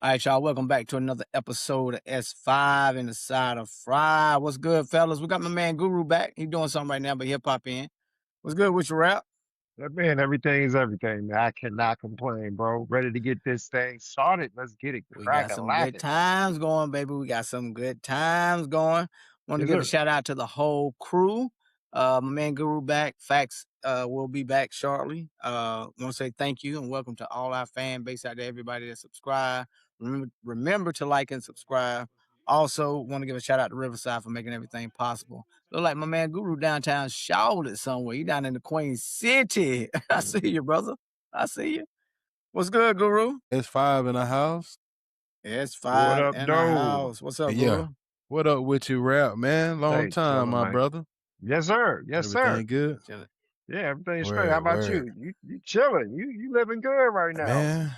All right, y'all. Welcome back to another episode of S5 in the side of Frye. What's good, fellas? We got my man Guru back. He doing something right now, but he'll pop in. What's good with your rap? Man, everything is everything, man. I cannot complain, bro. Ready to get this thing started. Let's get it We got cracking, some good lacking. times going, baby. We got some good times going. Want to Yes, give a sir. shout out to the whole crew. My man Guru back. Facts will be back shortly. Want to say thank you and welcome to all our fan base out there, everybody that subscribe. Remember to like and subscribe. Also, want to give a shout out to Riverside for making everything possible. Look like my man Guru downtown Charlotte somewhere. He down in the Queen City. I see you, brother. I see you. What's good, Guru? S5 in the house. It's What 5 up, in the though? house. What's up, Yeah. Guru? What up with you, rap, man? Long Hey, time, chilling, my man. brother. Yes, sir. Yes, sir. Everything good? Chilling. Yeah, everything's straight. How Word, about word. you chilling. You living good right now. Man,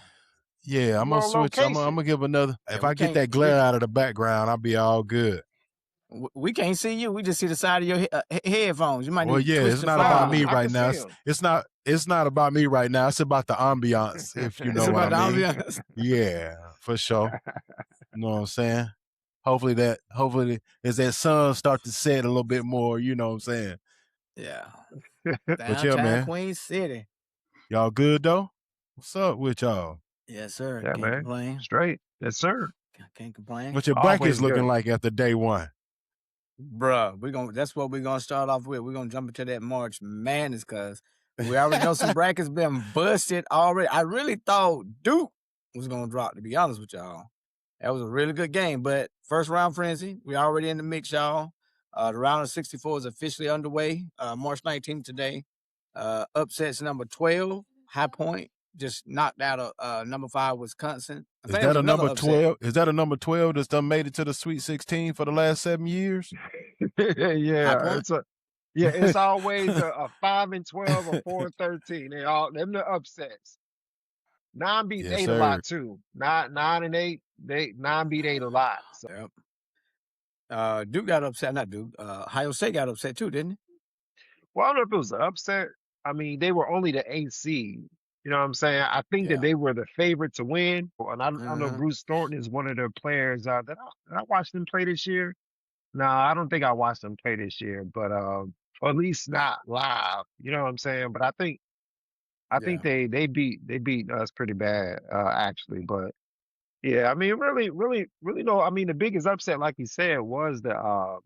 yeah, I'm You gonna on switch. I'm location. gonna give another. Yeah, If we I get can't that glare out of the background, I'll be all good. we can't see you. We just see the side of your headphones. You might Well, need to yeah, twist it's the not phone. about me I right can now. see him. It's not about me right now. It's about the ambiance, if you It's know what I about the mean. ambiance. Yeah, for sure. You know what I'm saying? Hopefully as that sun start to set a little bit more, you know what I'm saying? Yeah. But yeah, Downtown man. Queen City. Y'all good though? What's up with y'all? Yes, sir. Yeah, Can't man. complain. Straight. Yes, sir. Can't complain. What your Always bracket's looking good. like after day one? Bruh, that's what we're gonna start off with. We're gonna jump into that March Madness because we already know some brackets been busted already. I really thought Duke was gonna drop, to be honest with y'all. That was a really good game, but first round frenzy, we already in the mix, y'all. The round of 64 is officially underway. March 19th today. Upsets number 12, High Point, just knocked out number 5 Wisconsin. Is that a number 12? Is that a number 12 that's done made it to the Sweet 16 for the last 7 years? Yeah, it's always a 5 and 12 or 4 and 13. Them the upsets. 9 beat Yes, 8 a sir. lot too. 9 and 8. 9 beat 8 a lot. So. Yep. Duke got upset. Not Duke. Ohio State got upset too, didn't it? Well, I don't know if it was an upset. I mean, they were only the 8th seed. You know what I'm saying? I think that they were the favorite to win. And I know Bruce Thornton is one of the players that I watched them play this year. No, I don't think I watched them play this year, but or at least not live. You know what I'm saying? But I think they beat us pretty bad, actually. But yeah, I mean, really no. I mean, the biggest upset, like you said, was the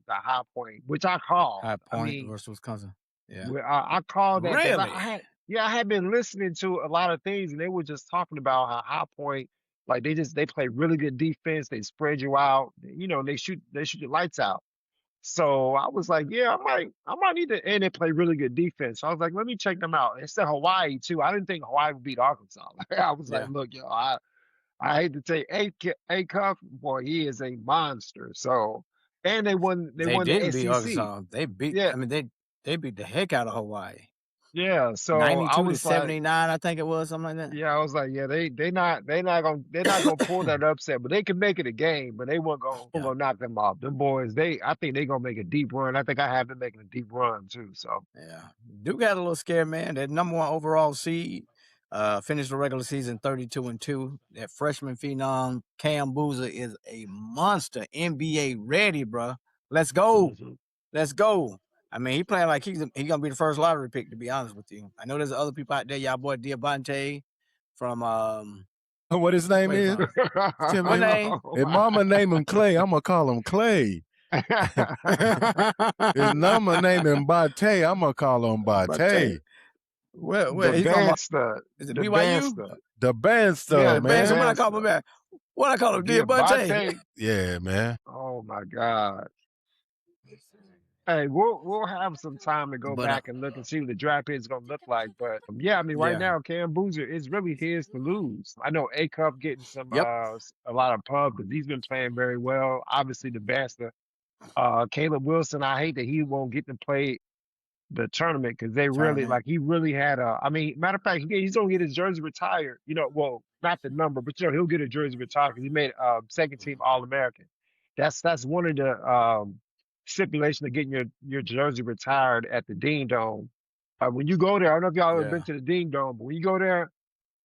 High Point, which I called. High Point I mean, versus Wisconsin. Yeah, I called that because really. I had been listening to a lot of things, and they were just talking about how High Point, like they play really good defense. They spread you out. You know, they shoot your lights out. So I was like, yeah, I might need to, and they play really good defense. So I was like, let me check them out. It said Hawaii too. I didn't think Hawaii would beat Arkansas. I was like, look, yo, I hate to take A Cuff, boy, he is a monster. So, and they won They the didn't beat SEC. Arkansas. They beat. Yeah, I mean, they beat the heck out of Hawaii. yeah. So I 92 to was like, 79, I think it was, something like that. yeah, I was like, yeah, they're not gonna pull that upset, but they can make it a game, but they weren't gonna knock them off. Them boys, I think they're gonna make a deep run. I think I have them making a deep run too. So Yeah, Duke got a little scared, man. That number 1 overall seed finished the regular season 32-2. That freshman phenom Cam Boozer is a monster, NBA ready, bro. Let's go. Let's go. I mean, he playing like he's gonna be the first lottery pick, to be honest with you. I know there's other people out there. Y'all boy Diabante from What his name is? What name? If mama name him Clay, I'm gonna call him Clay. His number name him Bate, I'm gonna call him Bate. Well, he's band on stud. is it The BYU? band stud. The band stud, Yeah, man. Band, what I call him back? What I call him? Diabante. Yeah, man. Oh my God. Hey, we'll have some time to go back and look and see what the draft is going to look like. But yeah, I mean, right now, Cam Boozer is really his to lose. I know A Cup getting some a lot of pub because he's been playing very well. Obviously, the best. Caleb Wilson, I hate that he won't get to play the tournament because they really he really had a. I mean, matter of fact, he's gonna get his jersey retired. You know, well, not the number, but you know, he'll get a jersey retired because he made second team All American. That's one of the stipulation of getting your jersey retired at the Dean Dome. When you go there, I don't know if y'all ever been to the Dean Dome, but when you go there,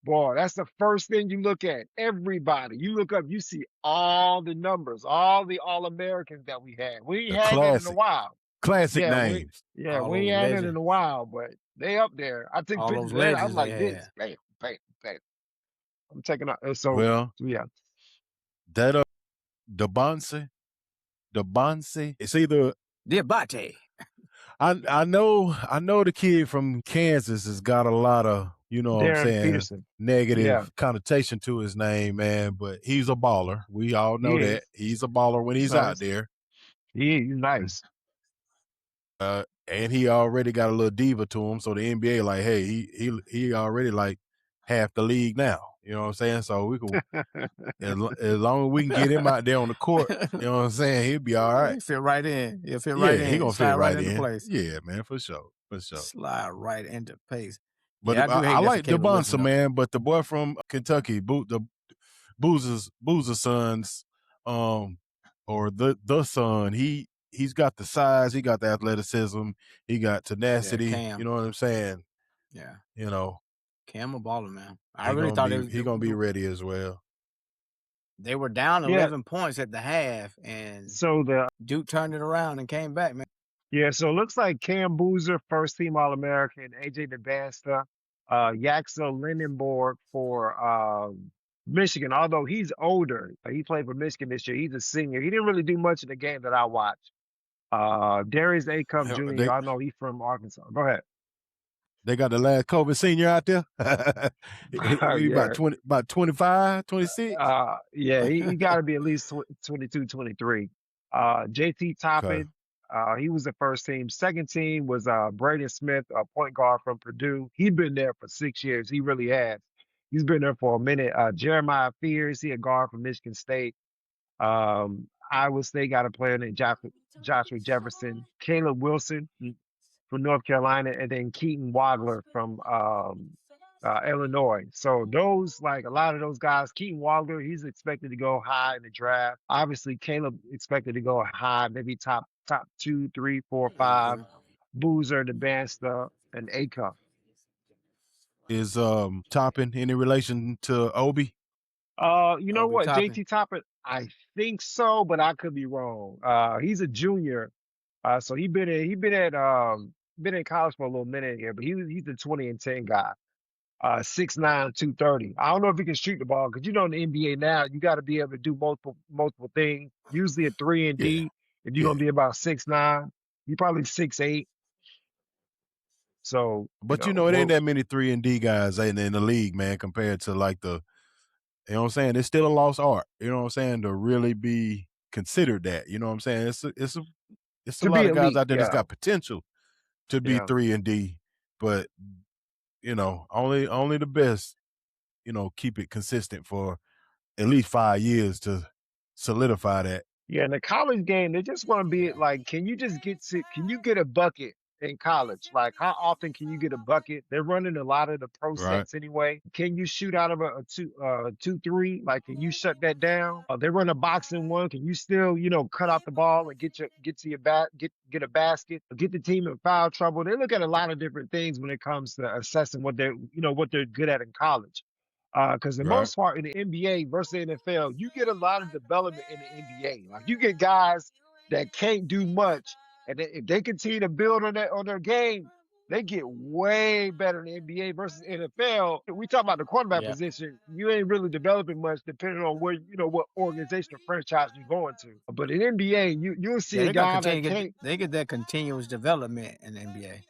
Boy, that's the first thing you look at. Everybody. You look up, you see all the numbers, all the All-Americans that we had. We ain't The had that in a classic while. classic Yeah, names. All we ain't those had that in legends. a while, but they up there. I took All pictures those of that. I'm legends they like had. this. Bam, bam, bam. I'm taking out. So Well, yeah. that Debonce, it's either Diabate. I know the kid from Kansas has got a lot of, you know what I'm Darren saying, Peterson. Yeah, negative connotation to his name, man, but he's a baller. We all know he that. is. He's a baller when he's out Nice. there. He's nice. And he already got a little diva to him, so the NBA like, hey, he already like half the league now. You know what I'm saying? So we can as long as we can get him out there on the court, you know what I'm saying, he'll be all right. He'll fit right in. He'll fit Yeah, right in. he gonna Slide fit right into in. place. Yeah, man, for sure. Slide right into place. But yeah, I do hate I that like for Caleb Wilson, Debonce, though. man, but the boy from Kentucky, the Boozer sons, or the son, he's got the size, he got the athleticism, he got tenacity. Cam. You know what I'm saying? Yeah. You know, Cam a baller, man. I really thought he gonna be ready as well. They were down 11 points at the half, and so Duke turned it around and came back, man. Yeah, so it looks like Cam Boozer, first team All-American, AJ DeBasta, Yaxel Lindenborg for Michigan, although he's older. He played for Michigan this year. He's a senior. He didn't really do much in the game that I watched. Darius Acup Jr., y'all know he's from Arkansas. Go ahead. They got the last COVID senior out there. He about 25, 26. Yeah, he got to be at least 22, 23. JT Toppin, he was the first team. Second team was Braden Smith, a point guard from Purdue. He'd been there for 6 years. He really has. He's been there for a minute. Jeremiah Fears, he a guard from Michigan State. Iowa State got a player named Joshua Jefferson. Caleb Wilson from North Carolina, and then Keaton Wadler from Illinois. So those, like a lot of those guys, Keaton Wadler, he's expected to go high in the draft. Obviously, Caleb expected to go high, maybe top 2, 3, 4, 5. Boozer, DeBasta, and Acup. Is Toppin any relation to Obi? You know Obi what, Toppin. JT Toppin, I think so, but I could be wrong. He's a junior, so he's been in college for a little minute here, but he's the 20 and 10 guy. 6'9", 230. I don't know if he can shoot the ball because in the NBA now you got to be able to do multiple things. Usually a 3 and D. If you're gonna be about 6'9", you probably 6'8". So, but it ain't that many 3 and D guys in the league, man, compared to like you know what I'm saying? It's still a lost art. You know what I'm saying? To really be considered that. You know what I'm saying? It's a lot of guys out there that's got potential to be 3 and D, but only the best, keep it consistent for at least 5 years to solidify that. Yeah, in the college game, they just want to be like, can you get a bucket in college? Like, how often can you get a bucket? They're running a lot of the pro sets anyway. Can you shoot out of a 2-3? Like, can you shut that down? They run a boxing one. Can you still, cut out the ball and get to your get a basket, get the team in foul trouble? They look at a lot of different things when it comes to assessing what they're good at in college. Because the most part in the NBA versus the NFL, you get a lot of development in the NBA. Like, you get guys that can't do much, and if they continue to build on their game, they get way better in the NBA versus NFL. We talk about the quarterback position. You ain't really developing much depending on where what organization or franchise you're going to. But in NBA, you'll see a guy that can't. They get that continuous development in the NBA.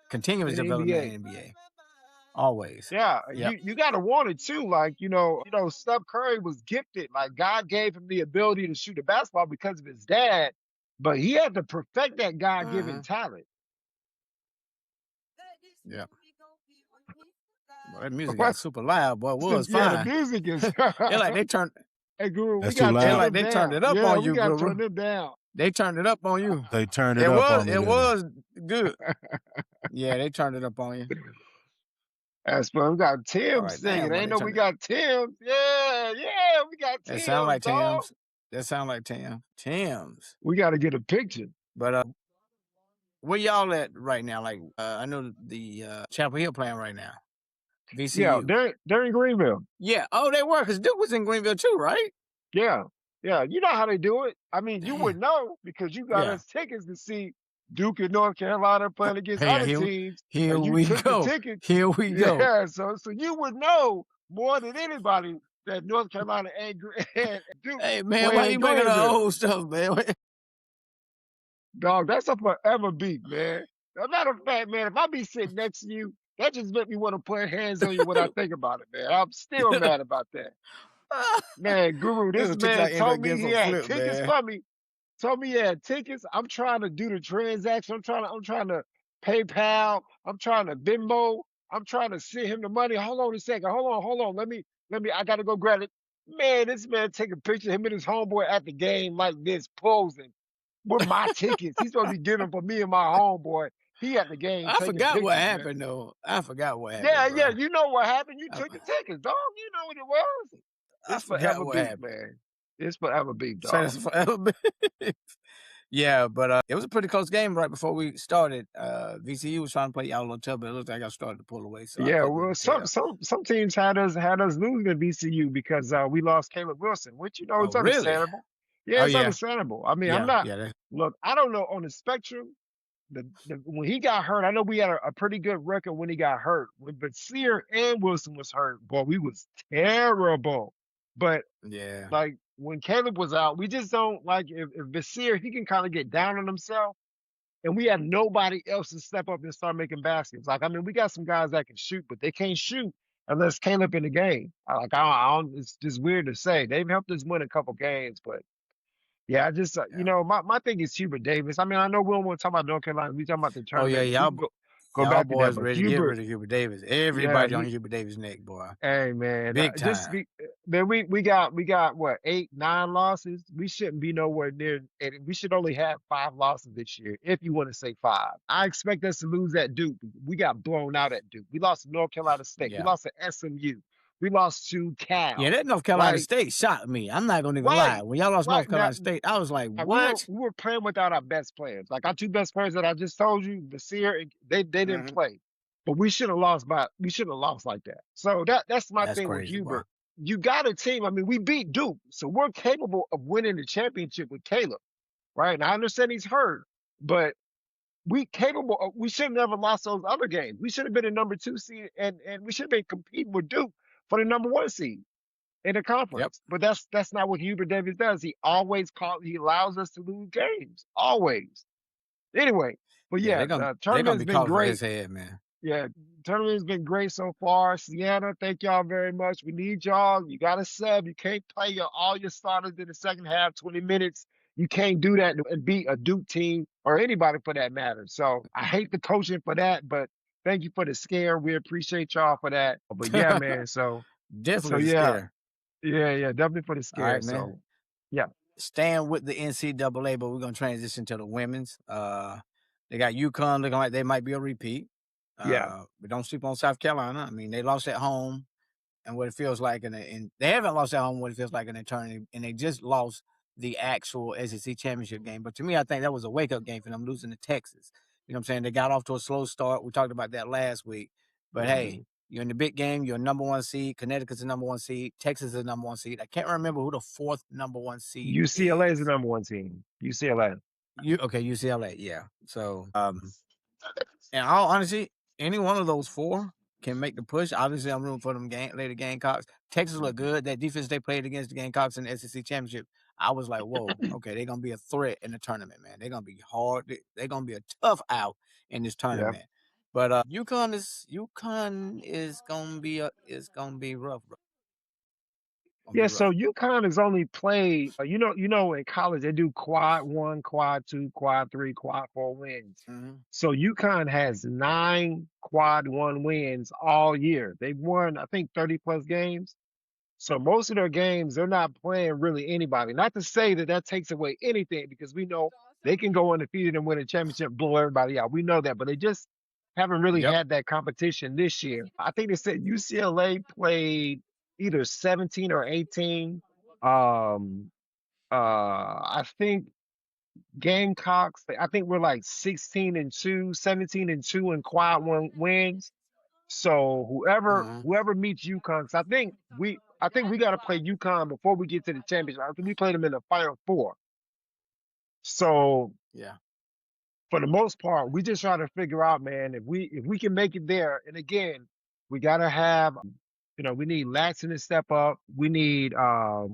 Continuous development in the NBA. Always. Yeah, you gotta want it too. Like, Steph Curry was gifted. Like, God gave him the ability to shoot a basketball because of his dad, but he had to perfect that God-given talent. Yeah. Boy, that music got super loud, boy. It was fine. Yeah, the music is. they turned. Hey, Guru, that's too loud. They turned it up on you, we gotta Guru. turn them down. They turned it up on you. They turned it up on me. It was good. Yeah, they turned it up on you. That's fun. We got Tim singing. Ain't no we got Tim. Yeah, we got Tim. That sound like Tim's. That sound like Tim's. We got to get a picture. But where y'all at right now? Like, I know the Chapel Hill playing right now. VCU. Yeah, they're in Greenville. Yeah. Oh, they were, because Duke was in Greenville too, right? Yeah. Yeah. You know how they do it. I mean, you would know because you got Yeah. us tickets to see Duke and North Carolina playing against Hey, other teams. here And you we took the go. ticket. Here we go. Yeah. So you would know more than anybody that North Carolina and Duke Hey, man, playing why in you bringing up Greenville. old stuff, man? Dog, that's a forever beat, man. As a matter of fact, man, if I be sitting next to you, that just make me want to put hands on you when I think about it, man. I'm still mad about that. Man, Guru, This this TikTok man end told up me getting he some had flip, tickets man. for me. Told me he had tickets. I'm trying to do the transaction. I'm trying to PayPal. I'm trying to Venmo. I'm trying to send him the money. Hold on a second. Hold on. Let me, I gotta go grab it. Man, this man take a picture of him and his homeboy at the game like this, posing with my tickets. He's supposed to be getting them for me and my homeboy. He at the game I taking forgot what pictures, man. happened, though. I forgot what happened, Yeah, bro. you know what happened. You I, took the tickets, dog. You know what it was. I It's forgot forever what beef, happened. man. It's forever beef, So dog. that's forever. Yeah, but it was a pretty close game right before we started. VCU was trying to play y'all a little tough, but it looked like I started to pull away, so I Yeah, couldn't well, really tell. some teams had us losing at VCU because we lost Caleb Wilson, which Oh, it's really? understandable. Yeah, Oh, it's yeah. understandable. I mean, I'm Yeah, not. yeah. Look, I don't know on the spectrum. When he got hurt, I know we had a pretty good record when he got hurt. When Sear and Wilson was hurt, boy, we was terrible. But Yeah. like when Caleb was out, we just don't like if Vasir, he can kind of get down on himself. And we had nobody else to step up and start making baskets. Like, I mean, we got some guys that can shoot, but they can't shoot unless Caleb in the game. I don't, it's just weird to say. They've helped us win a couple games, but yeah, I just, Yeah. my thing is Hubert Davis. I mean, I know we don't want to talk about North Carolina. We talking about the Oh, yeah, tournament. We can go y'all back to that, boys but ready to get rid of Hubert Davis. yeah, Everybody on Hubert Davis' neck, boy. hey man, Big time. man, we got what 8, 9 losses. We shouldn't be nowhere near, and we should only have 5 losses this year, if you want to say 5. I expect us to lose at Duke. We got blown out at Duke. We lost to North Carolina State. We Yeah. lost to SMU. We lost to Cal. Yeah, that North Carolina Like, State shocked me. I'm not gonna even right, lie. When y'all lost right. North Carolina State, I was like, Now, what? we were playing without our best players. Like our 2 best players that I just told you, Basir, they didn't play. But we shouldn't have lost like that. So that's my That's thing with crazy, Hubert. boy. You got a team. I mean, we beat Duke, so we're capable of winning the championship with Caleb, right? And I understand he's hurt, but we should have never lost those other games. We should have been a number 2 seed, and we should have been competing with Duke for the number 1 seed in the conference. But that's not what Hubert Davis does. He allows us to lose games. Always. Anyway, but Yeah, the they're gonna tournament's be been calling for great. his head, man. Yeah, tournament's been great so far. Sienna, thank y'all very much. We need y'all. You got to sub. You can't play all your starters in the second half, 20 minutes. You can't do that and beat a Duke team or anybody for that matter. So I hate the coaching for that, but thank you for the scare. We appreciate y'all for that. But yeah, man. Definitely Yeah, scare. definitely for the All scare. right, man. So yeah. Staying with the NCAA, but we're gonna transition to the women's. They got UConn looking like they might be a repeat. Yeah. But don't sleep on South Carolina. I mean, they lost at home and what it feels like, and they haven't lost at home what it feels like in a tournament, and they just lost the actual SEC championship game. But to me, I think that was a wake up game for them losing to Texas. You know what I'm saying? They got off to a slow start. We talked about that last week. But hey, you're in the big game. You're a number 1 seed. Connecticut's a number 1 seed. Texas is a number 1 seed. I can't remember who the 4th number 1 seed UCLA is the is. number 1 team. UCLA. UCLA, yeah. So, in all honesty, any one of those 4 can make the push. Obviously, I'm rooting for them Lady Gamecocks. Texas look good. That defense they played against the Gamecocks in the SEC championship, I was like, whoa, okay, they're gonna be a threat in the tournament, man. They're gonna be hard. They're gonna be a tough out in this tournament. Yep. But UConn is gonna be rough, bro. Yeah, so UConn has only played, in college they do quad 1, quad 2, quad 3, quad 4 wins. So UConn has 9 quad 1 wins all year. They've won, I think, 30 plus games. So most of their games, they're not playing really anybody. Not to say that takes away anything, because we know they can go undefeated and win a championship, blow everybody out. We know that, but they just haven't really had that competition this year. I think they said UCLA played either 17 or 18. I think Gamecocks, I think we're like 16-2, 17-2 in quad 1 wins. So whoever meets UConn, 'cause I think we got to play UConn before we get to the championship. I think we played them in the Final Four. So Yeah. for the most part, we just try to figure out, man, if we can make it there. And again, we gotta have, we need Latson to step up. We need Medina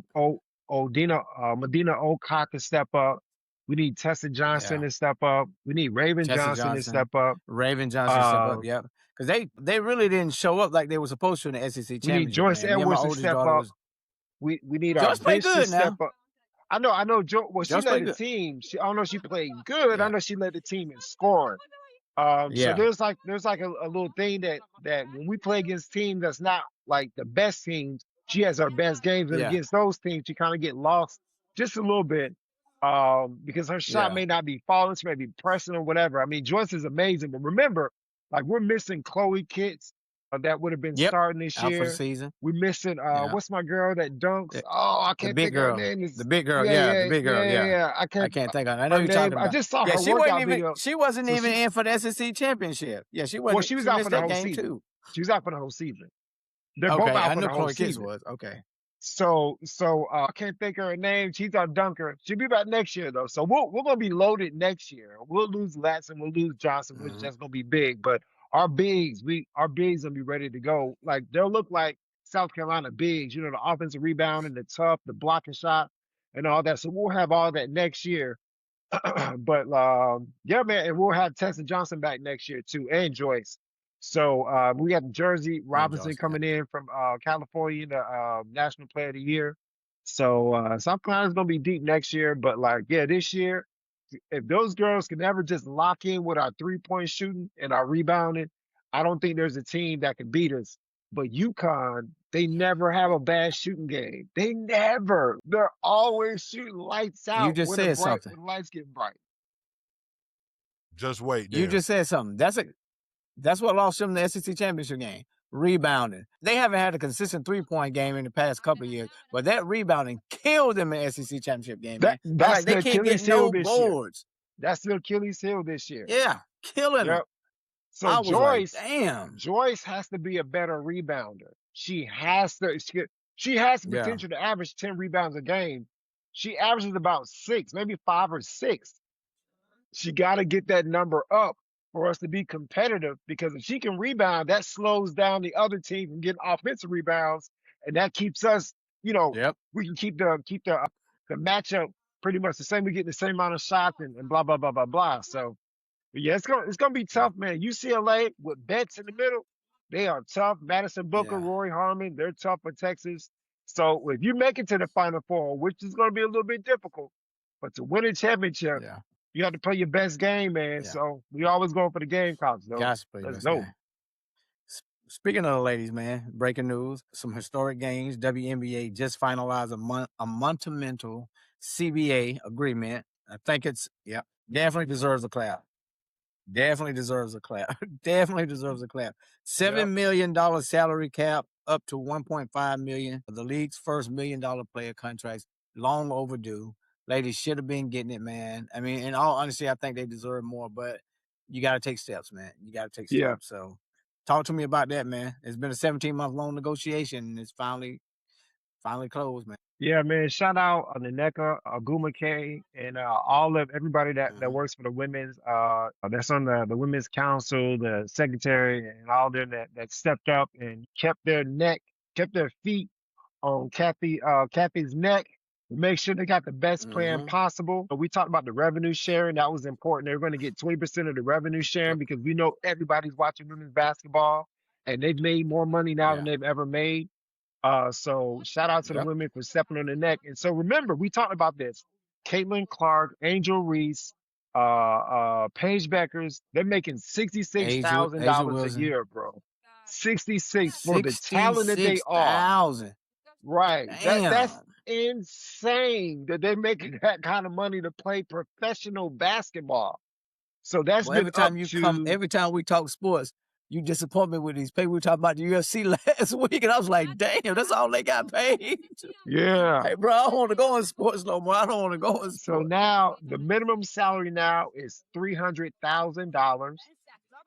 Okaka to step up. We need Tessa Johnson to step up. We need Raven Johnson to step up. Raven Johnson step up, yep. Because they really didn't show up like they were supposed to in the SEC championship. We need Joyce Edwards to step up. We need our bench to step up. I know. Well, she led the team. I don't know if she played good. Yeah. I know she led the team in scoring. So there's like a little thing that when we play against teams that's not like the best teams, she has her best games, and against those teams, she kind of get lost just a little bit because her shot may not be falling, she may be pressing or whatever. I mean, Joyce is amazing, but remember, like we're missing Chloe Kitts. That would have been starting this year. Out for the season. We're missing what's my girl that dunks? I can't think of her name. The big girl, the big girl, yeah. I can't think of it. I know you're talking about. I just saw her workout video. She wasn't even in for the SEC championship. Yeah, she wasn't. Well, she was out for the whole season too. She was out for the whole season. They're both out for the whole season. Was okay. So I can't think of her name. She's our dunker. She'll be back next year though. So we're gonna be loaded next year. We'll lose Latson, we'll lose Johnson, which that's gonna be big, but our bigs gonna be ready to go. Like they'll look like South Carolina bigs, the offensive rebounding, the tough, the blocking shot, and all that. So we'll have all that next year. But yeah, man, and we'll have Tessa Johnson back next year too, and Joyce. So we got Jersey Robinson coming in from California, the National Player of the Year. So South Carolina's gonna be deep next year, but this year, if those girls can ever just lock in with our 3-point shooting and our rebounding, I don't think there's a team that can beat us. But UConn, they never have a bad shooting game. They never. They're always shooting lights out. You just said something. When lights get bright. Just wait. You just said something. That's what lost them the SEC championship game. Rebounding. They haven't had a consistent 3-point game in the past couple of years, but that rebounding killed them in the SEC championship game. That's they can't get no boards. That's the Achilles heel this year. Yeah, killing them. So Joyce has to be a better rebounder. She has potential to average 10 rebounds a game. She averages about 6, maybe 5 or 6. She got to get that number up for us to be competitive, because if she can rebound, that slows down the other team from getting offensive rebounds, and that keeps us, we can keep the matchup pretty much the same. We get the same amount of shots and blah blah blah blah blah. So yeah, it's gonna be tough, man. UCLA with Betts in the middle, they are tough. Madison Booker, Rory Harmon, they're tough for Texas. So if you make it to the Final Four, which is gonna be a little bit difficult, but to win a championship, you have to play your best game, man. So we always go for the Gamecocks, though. Let's go. Speaking of the ladies, man, breaking news: some historic games. WNBA just finalized a monumental CBA agreement. I think it's definitely deserves a clap. Definitely deserves a clap. $7 million salary cap, up to $1.5 million. The league's first $1 million player contracts, long overdue. Ladies should have been getting it, man. I mean, in all honesty, I think they deserve more, but you got to take steps, man. You got to take steps. So talk to me about that, man. It's been a 17-month long negotiation, and it's finally closed, man. Yeah, man. Shout out Naneka, Agumake, and all of everybody that works for the women's, that's on the women's council, the secretary, and all of them that stepped up and kept their feet on Kathy's neck. Make sure they got the best plan possible. We talked about the revenue sharing. That was important. They're going to get 20% of the revenue sharing because we know everybody's watching women's basketball, and they've made more money now than they've ever made. So shout out to the women for stepping on the neck. And so remember, we talked about this. Caitlin Clark, Angel Reese, Paige Beckers, they're making $66,000 a year, bro. 66 for the talent that they are. Right. That's insane that they're making that kind of money to play professional basketball. So that's every time we talk sports, you disappoint me with these people. We talked about the UFC last week, and I was like, damn, that's all they got paid. Yeah. Hey, bro, I don't want to go in sports no more. I don't want to go in sports. So now the minimum salary now is $300,000.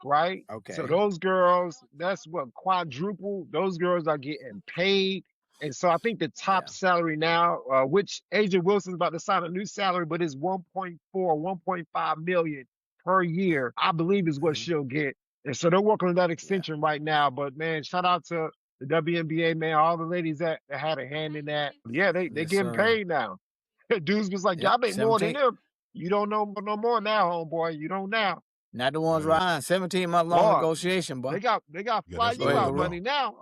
right? Okay. So those girls, that's what, quadruple. Those girls are getting paid. And so I think the top salary now, which Asia Wilson's about to sign a new salary, but it's 1.4, 1.5 million per year, I believe is what she'll get. And so they're working on that extension right now. But man, shout out to the WNBA, man, all the ladies that had a hand in that. Yeah, they getting paid now. Dudes was like, y'all make more than 17. them. You don't know no more now, homeboy. You don't now. Not the ones right. 17-month long Boy, negotiation, boy. They got Yeah, fly that's you good, out though. money now.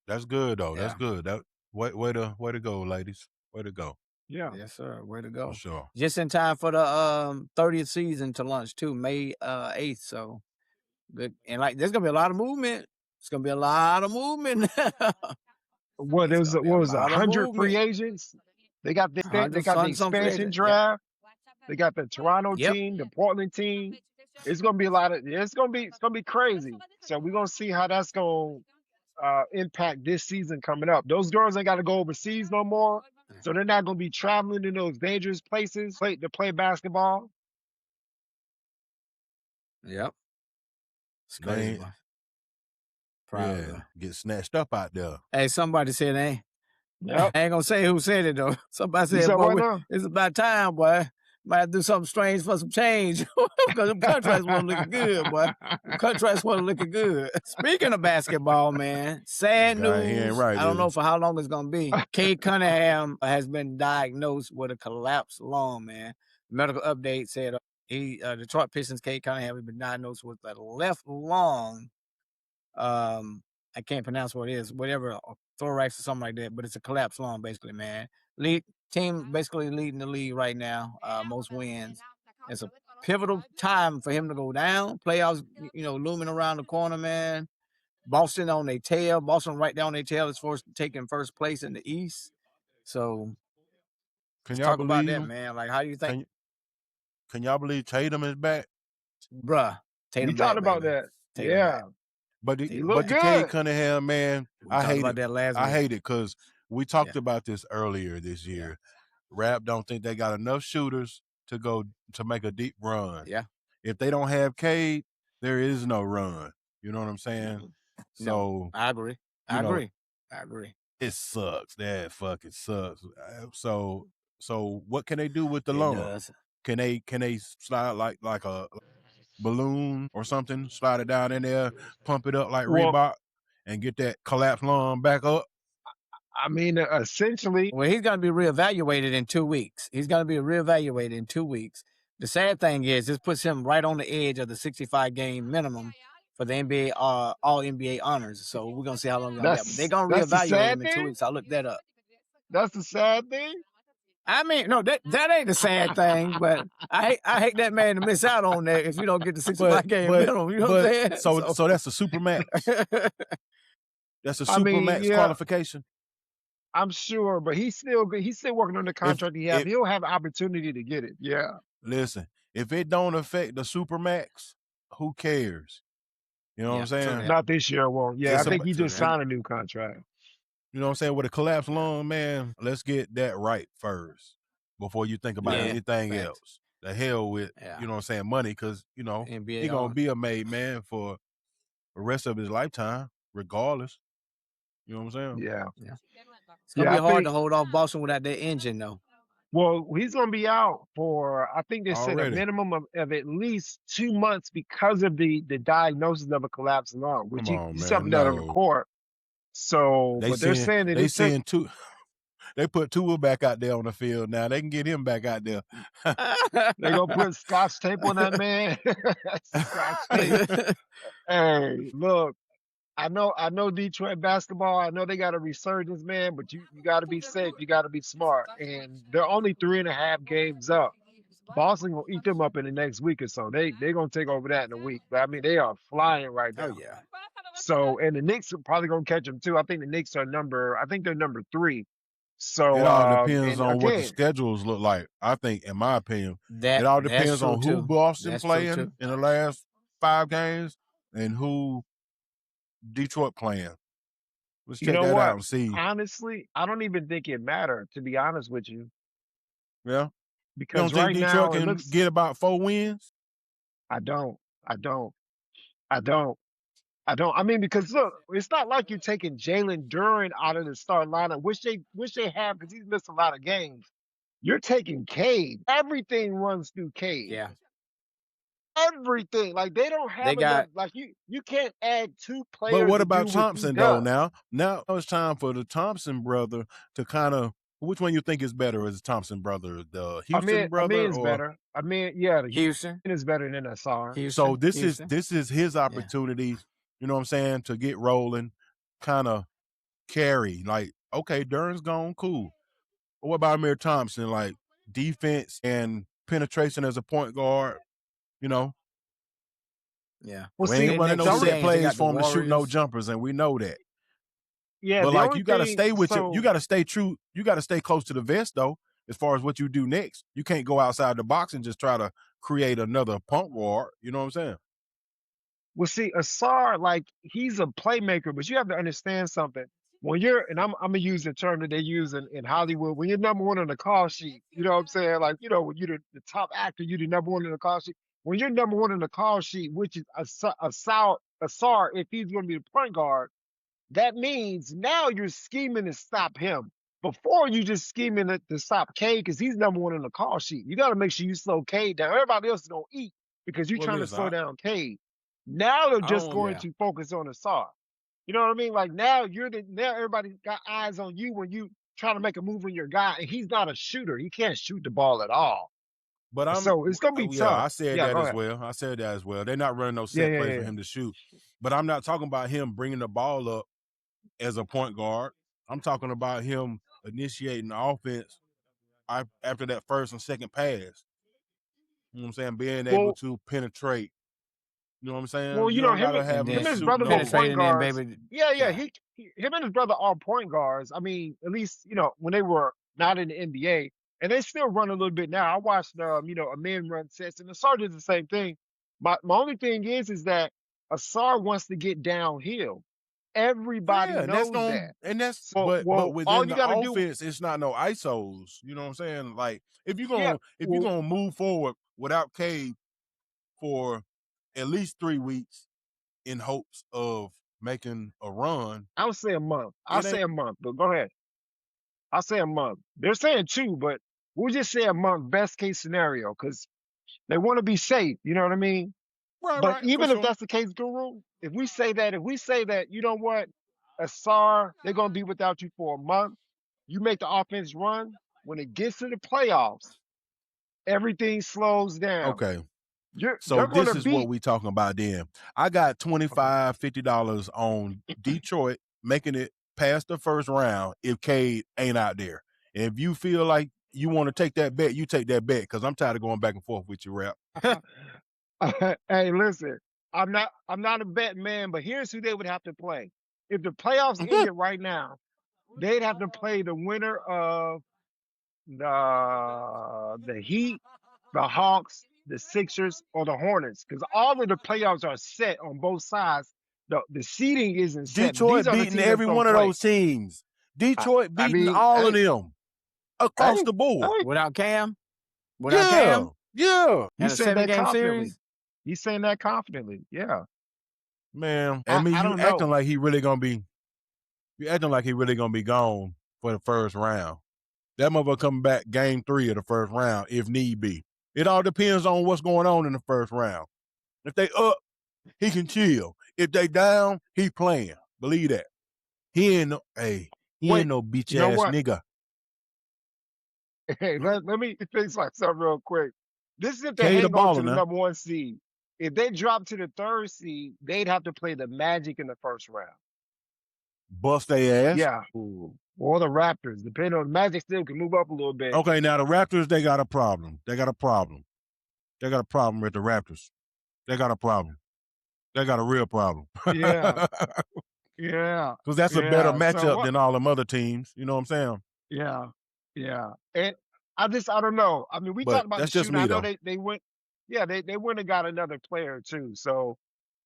That's good though. Yeah. That's good. That way to go, ladies. Way to go. Yeah. Yes, sir. Way to go. For sure. Just in time for the 30th season to launch too, May 8th. So good. And like there's gonna be a lot of movement. It's gonna be a lot of movement. What It's gonna be was a lot of 100 free movement. agents? They got the 100 some free expansion agents. draft. They got the Toronto Yep. team, the Portland team. It's gonna be a lot of it's gonna be crazy. So we're gonna see how that's gonna impact this season coming up. Those girls ain't gotta go overseas no more. So they're not gonna be traveling to those dangerous places to play basketball. Yep. It's crazy. Man, Proud of yeah, them. get snatched up out there. Hey, somebody said, Yep. I ain't gonna say who said it though. Somebody You said, said boy, what now? it's about time, boy. Might have to do something strange for some change. Because them contracts wasn't looking good, boy. Them contracts wasn't looking good. Speaking of basketball, man, sad This guy, he ain't news. right, I don't is know he? for how long it's gonna be. Cade Cunningham has been diagnosed with a collapsed lung, man. Medical update said Detroit Pistons Cade Cunningham has been diagnosed with a left lung. I can't pronounce what it is, whatever, thorax or something like that, but it's a collapsed lung, basically, man. Team basically leading the league right now, most wins. It's a pivotal time for him to go down. Playoffs, looming around the corner, man. Boston on their tail. Boston right down their tail as far as taking first place in the East. So Can let's y'all talk about believe that, him? man. Like, how do you think? Can y'all believe Tatum is back? Bruh, Tatum We talked back, about baby. that. Tatum Yeah. back. But He looked the Cade good. Cunningham, man, We I talked hate about it. that last I week. hate it because we talked about this earlier this year. Rap don't think they got enough shooters to go to make a deep run. Yeah. If they don't have Cade, there is no run. You know what I'm saying? No, So I agree. I agree. It sucks. That fucking sucks. So what can they do with the It lung? does. Can they slide like a balloon or something, slide it down in there, pump it up like Reebok, and get that collapsed lung back up? I mean, essentially. Well, he's going to be reevaluated in 2 weeks. The sad thing is, this puts him right on the edge of the 65 game minimum for the NBA all NBA honors. So we're gonna see how long he's gonna get. But they're gonna reevaluate him in 2 weeks. I'll look that up. That's the sad thing. I mean, no, that ain't the sad thing, but I hate that man to miss out on that if you don't get the 65 game minimum. You know what I'm saying? So that's a super max. That's a super max qualification. I'm sure, but he's still working on the contract he has. He'll have an opportunity to get it. Yeah. Listen, if it don't affect the super max, who cares? You know what I'm saying? Not this year, won't. Yeah, I think he just signed a new contract. You know what I'm saying? With a collapsed lung, man, let's get that right first before you think about anything else. The hell with, you know what I'm saying, money, because, he's going to be a made man for the rest of his lifetime, regardless. You know what I'm saying? Yeah. It's going to be hard to hold off Boston without that engine, though. Well, he's going to be out for, I think they said a minimum of at least 2 months because of the diagnosis of a collapsed lung, which he's something that on the court. So, but they're saying that they put Tua back out there on the field now. They can get him back out there. They're going to put Scotch tape on that man. Scotch tape. Hey, look, I know Detroit basketball. I know they got a resurgence, man, but you got to be safe. You got to be smart. And they're only 3.5 games up. Boston will eat them up in the next week or so. They're going to take over that in a week. But, I mean, they are flying right now. Oh, yeah. So, and the Knicks are probably going to catch them, too. I think the Knicks are they're number 3. So it all depends on what the schedules look like. I think, in my opinion, it all depends on who Boston playing in the last 5 games and who Detroit playing. Let's check that out and see. Honestly, I don't even think it matters, to be honest with you. Yeah. Because you don't think Detroit can get about 4 wins? I don't. I don't. I mean, because look, it's not like you're taking Jalen Duren out of the start lineup, which they have because he's missed a lot of games. You're taking Cade. Everything runs through Cade. Yeah. Everything. Like they don't They have got enough. Like you can't add two But players what to do about what he Thompson though? does. Now it's time for the Thompson brother to kind of. Which one you think is better? Is Thompson brother the Houston I mean, brother it's or? better. I mean, yeah, the Houston. Houston is better than SR. So Houston. this is his Yeah. opportunity. You know what I'm saying, to get rolling, kind of carry. Like, okay, Duren's gone, cool. But what about Amir Thompson? Like defense and penetration as a point guard. You know, Yeah. Well, we see, ain't running next no two set games, they plays got the for him to shoot no Warriors. jumpers, and we know that. yeah, But the like only you got to thing. stay with So you got to stay true. You got to stay close to the vest though. As far as what you do next, you can't go outside the box and just try to create another punk guard. You know what I'm saying? well, see, Asar, like he's a playmaker, but you have to understand something. When you're, and I'm gonna use the term that they use in Hollywood, when you're number one on the call sheet, you know what I'm saying? Like, when you're the top actor, you're the number one on the call sheet. When you're number one on the call sheet, which is Asar, if he's gonna be the point guard, that means now you're scheming to stop him. Before you just scheming to stop Cade because he's number one on the call sheet. You got to make sure you slow Cade down. Everybody else is gonna eat because you're Well, trying to listen, slow down Cade. Now they're just going Yeah. to focus on Asar. You know what I mean? Like now now everybody got eyes on you when you trying to make a move on your guy, and he's not a shooter. He can't shoot the ball at all. but So it's gonna be yeah, tough. I said Yeah, that go as ahead. well. I said that as well. They're not running no Yeah, set yeah, plays yeah. for him to shoot. But I'm not talking about him bringing the ball up as a point guard. I'm talking about him initiating the offense after that first and second pass. You know what I'm saying? Being able Well, to penetrate. You know what I'm saying? well, You don't him gotta and have And him him then and his shooting brother both over. point penetrating in, guards. baby. Yeah, Yeah. him and his brother are point guards. I mean, at least when they were not in the NBA, and they still run a little bit now. I watched a men run sets, and Asar does the same thing. My only thing is that Asar wants to get downhill. Everybody Yeah, and that's knows going that. and that's So, but well, all within you the got to do, offense, it's not no ISOs. You know what I'm saying? Like if you're yeah. Well, gonna move forward without Cade for at least 3 weeks in hopes of making a run, I'll say a month. I'll it say ain't a month, but go ahead. I'll say a month. They're saying 2, but we'll just say a month, best case scenario, because they want to be safe. You know what I mean? But right, for even if sure. that's the case, Guru, if we say that, you know what, Asar, they're gonna be without you for a month. You make the offense run. When it gets to the playoffs, everything slows down. Okay. So They're this gonna is what beat. we talking about then. I got Okay. $25, $50 on Detroit making it past the first round if Cade ain't out there. And if you feel like you want to take that bet, you take that bet because I'm tired of going back and forth with you, Rap. Hey, listen, I'm not a bet man, but here's who they would have to play. If the playoffs ended right now, they'd have to play the winner of the Heat, the Hawks, the Sixers, or the Hornets, because all of the playoffs are set on both sides. The seeding isn't set, but these Detroit are the beating teams that's every gonna one of play. those teams. Detroit I beating mean, all of hey, them across hey, the board. hey, Without Cam? Without Yeah, Cam? yeah. you And a said that 7-game confidently. series? He's saying that confidently. Yeah. Man, I mean, I you don't acting know. like he really gonna be gone for the first round. That motherfucker coming back game 3 of the first round if need be. It all depends on what's going on in the first round. If they up, he can chill. If they down, he playing. Believe that. He ain't no Wait, bitch you know ass what? nigga. Hey, let me fix myself real quick. This is if they Cade a hang on to baller the now. number 1 seed. If they drop to the 3rd seed, they'd have to play the Magic in the first round. Bust their ass. Yeah. Ooh. Or the Raptors, depending on Magic still can move up a little bit. Okay, now the Raptors, they got a problem. They got a problem with the Raptors. They got a problem. They got a real problem. Yeah. Yeah. Because that's a better matchup than all them other teams. You know what I'm saying? Yeah. Yeah. And I don't know. I mean, we But talked about the that's just shooting. I me, know though. they went, yeah, they went and got another player too. So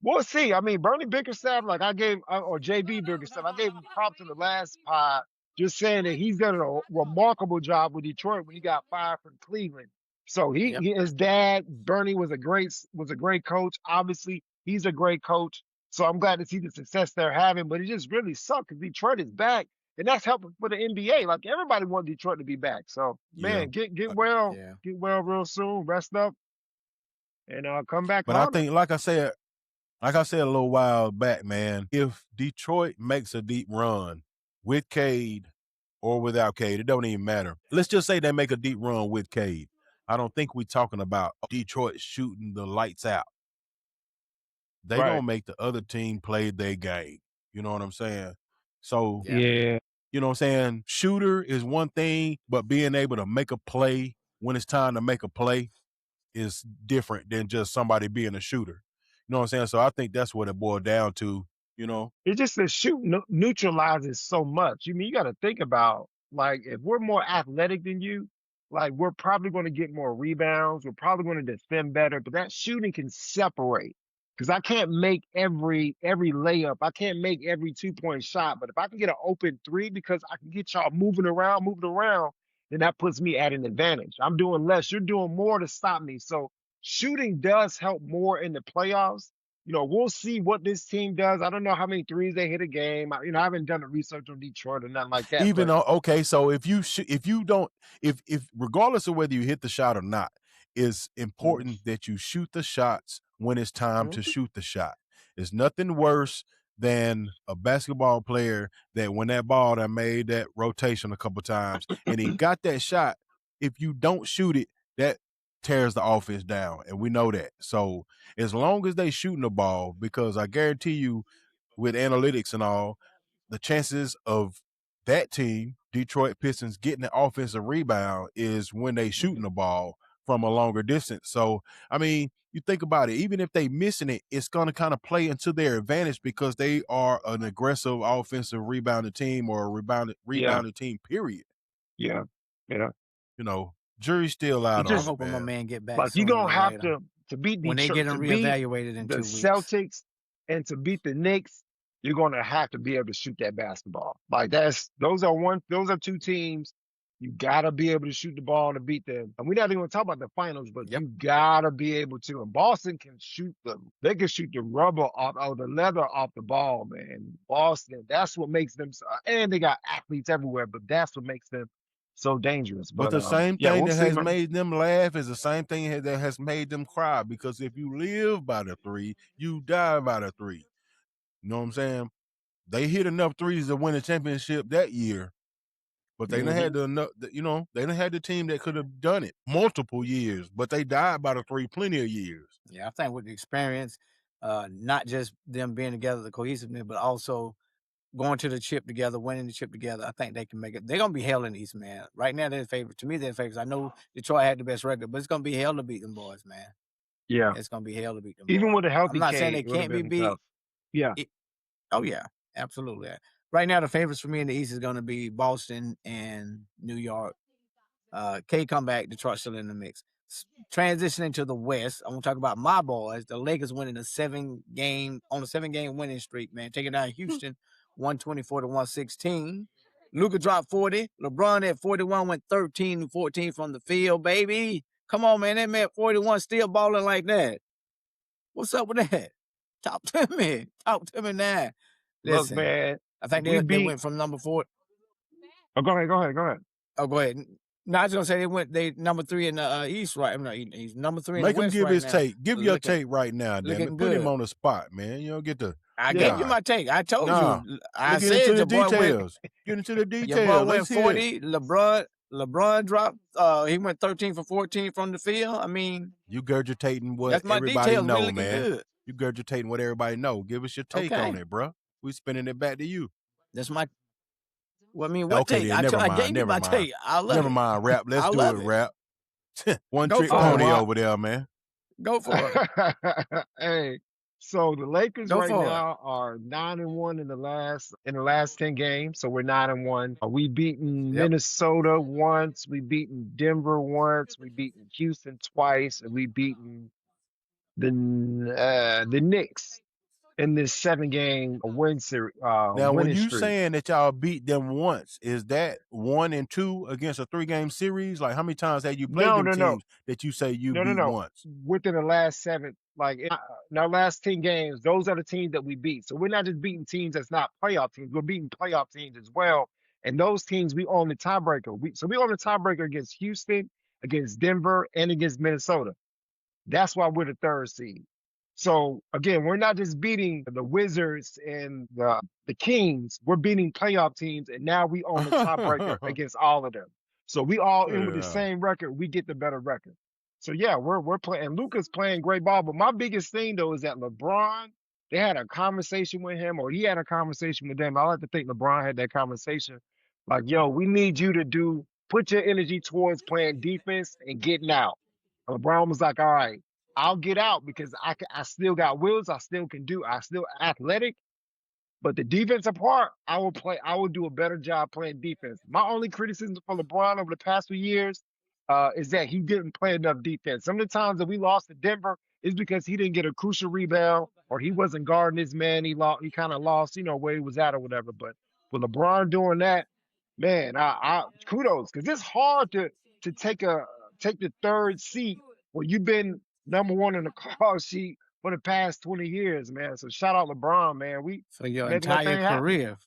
we'll see. I mean, Bernie Bickerstaff, like I gave, or JB Bickerstaff, I gave him props in the last pod, just saying that he's done a remarkable job with Detroit when he got fired from Cleveland. So Yep. his dad, Bernie, was a great coach. Obviously, He's a great coach. So I'm glad to see the success they're having, but it just really sucks because Detroit is back. And that's helping for the NBA. Like everybody wants Detroit to be back. So man, get well real soon, rest up, and come back. But I think, like I said a little while back, man, if Detroit makes a deep run with Cade or without Cade, it don't even matter. Let's just say they make a deep run with Cade. I don't think we're talking about Detroit shooting the lights out. They gonna make the other team play their game. You know what I'm saying? So yeah, you know what I'm saying? Shooter is one thing, but being able to make a play when it's time to make a play is different than just somebody being a shooter. You know what I'm saying? So I think that's what it boiled down to, you know. It's just that shoot neutralizes so much. You got to think about, like, if we're more athletic than you, like, we're probably going to get more rebounds. We're probably going to defend better, but that shooting can separate. Because I can't make every layup. I can't make every 2-point shot. But if I can get an open three because I can get y'all moving around, then that puts me at an advantage. I'm doing less. You're doing more to stop me. So shooting does help more in the playoffs. We'll see what this team does. I don't know how many threes they hit a game. I haven't done the research on Detroit or nothing like that. Even though, okay, so if regardless of whether you hit the shot or not, it's important that you shoot the shots when it's time to shoot the shot. There's nothing worse than a basketball player that when that ball that made that rotation a couple times and he got that shot, if you don't shoot it, that tears the offense down, and we know that. So as long as they shooting the ball, because I guarantee you with analytics and all, the chances of that team, Detroit Pistons, getting the offensive rebound is when they shooting the ball from a longer distance. So, I mean, you think about it, even if they missing it, it's going to kind of play into their advantage because they are an aggressive offensive rebounding team or a rebounding team, period. Yeah. Jury's still out on it. I'm hoping my man get back. Like, you're going to have to beat Detroit, when they get him reevaluated in 2 weeks. Celtics and to beat the Knicks, you're going to have to be able to shoot that basketball. Like, those are two teams. You got to be able to shoot the ball to beat them. And we're not even going to talk about the finals, but you got to be able to. And Boston can shoot they can shoot the rubber off, or the leather off the ball, man. Boston, that's what makes them, and they got athletes everywhere, but that's what makes them so dangerous. But the same thing that has made them laugh is the same thing that has made them cry, because if you live by the three, you die by the three. You know what I'm saying? They hit enough threes to win a championship that year, but they done had they done had the team that could have done it multiple years, but they died by the three plenty of years. Yeah, I think with the experience, not just them being together, the cohesiveness, but also going to the chip together, winning the chip together, I think they can make it. They're going to be hell in the East, man. Right now, they're the favorite. To me, they're the favorites. I know Detroit had the best record, but it's going to be hell to beat them boys, man. Yeah. It's going to be hell to beat them Even boys. with a healthy I'm not saying they can't be beat. Tough. Yeah. Oh, yeah. Absolutely. Right now, the favorites for me in the East is going to be Boston and New York. Cade come back, Detroit still in the mix. Transitioning to the West, I'm going to talk about my boys. The Lakers winning a 7-game winning streak, man. Taking down Houston 124-116. Luka dropped 40. LeBron at 41 went 13-14 from the field, baby. Come on, man. That man 41 still balling like that. What's up with that? Talk to me now. Listen, look, man, I think they went from number 4. Oh, go ahead. Oh, go ahead. No, I was gonna say they number 3 in the East, right? I'm not East. Number 3 in the West. Make him give right his now. take. Give your take right now, damn it. Put good. him on the spot, man. You don't get to. I gave you my take. I told you. I said into the boy details. Get into the details. Your boy went 40. LeBron dropped. He went 13 for 14 from the field. I mean, you gurgitating what that's my everybody details. know, Really man. Good. You gurgitating what everybody know. Give us your take on it, bro. We spinning it back to you. That's my. Well, I mean, what okay, take? Then, I gave you my take. I love never mind, rap. Let's do it, rap. One Go trick pony over there, man. Go for it. Hey, so the Lakers now are 9-1 in the last 10 games. So we're 9-1. We beaten Minnesota once. We beaten Denver once. We beaten Houston twice, and we beaten the Knicks in this 7-game win series. Now, when you saying that y'all beat them once, is that 1 and 2 against a 3-game series? Like, how many times have you played teams that you say you beat once? Within the last 7, Like in our last 10 games, those are the teams that we beat. So we're not just beating teams that's not playoff teams. We're beating playoff teams as well. And those teams, we own the tiebreaker. We own the tiebreaker against Houston, against Denver, and against Minnesota. That's why we're the third seed. So again, we're not just beating the Wizards and the Kings. We're beating playoff teams, and now we own the tiebreaker against all of them. So we all in with the same record. We get the better record. So yeah, we're playing. And Luka's playing great ball. But my biggest thing though is that LeBron, they had a conversation with him, or he had a conversation with them. I like to think LeBron had that conversation. Like, yo, we need you to put your energy towards playing defense and getting out. LeBron was like, all right, I'll get out because I still got wheels. I still athletic. But the defensive part, I will do a better job playing defense. My only criticism for LeBron over the past few years is that he didn't play enough defense. Some of the times that we lost to Denver is because he didn't get a crucial rebound or he wasn't guarding his man. He kind of lost, where he was at or whatever. But with LeBron doing that, man, I kudos, because it's hard to take the third seat when you've been number one in the call sheet for the past 20 years, man. So shout out LeBron, man. For your entire career.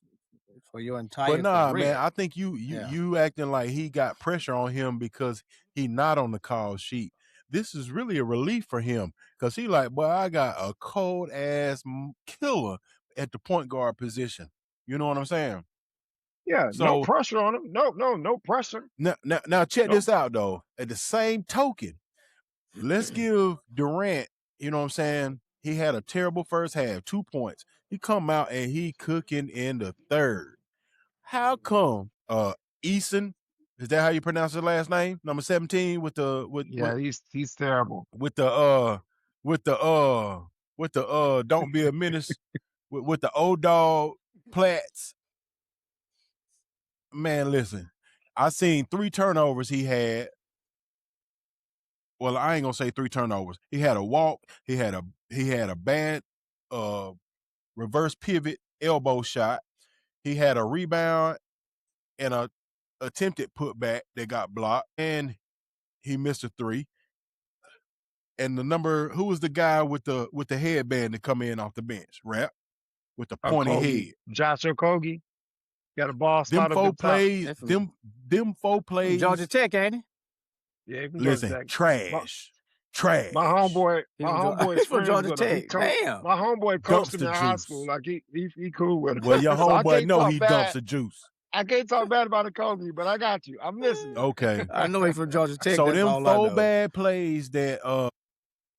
For your entire career. But nah, career. man, I think you acting like he got pressure on him because he not on the call sheet. This is really a relief for him because he like, boy, I got a cold ass killer at the point guard position. You know what I'm saying? Yeah, so, no pressure on him. No pressure. Now check this out though. At the same token, let's give Durant, you know what I'm saying? He had a terrible first half, 2 points. He come out and he cooking in the third. How come Eason, is that how you pronounce his last name? Number 17 he's terrible. With the don't be a menace with the old dog Platts. Man, listen. I seen 3 turnovers he had. Well, I ain't gonna say 3 turnovers. He had a walk. He had a bad reverse pivot elbow shot. He had a rebound and a attempted putback that got blocked, and he missed a 3. And who was the guy with the headband to come in off the bench? Rap with the pointy head. Josh Okogie. Got a ball slide them 4 plays. Them 4 plays. Georgia Tech, ain't he? Yeah, listen, trash. My homeboy from Georgia Tech. Damn. My homeboy coached him in high school. Like he cool with it. Well, your homeboy know he dumps the juice. I can't talk bad about Okogie, but I got you. I'm listening. Okay. I know he's from Georgia Tech. So them 4 bad plays that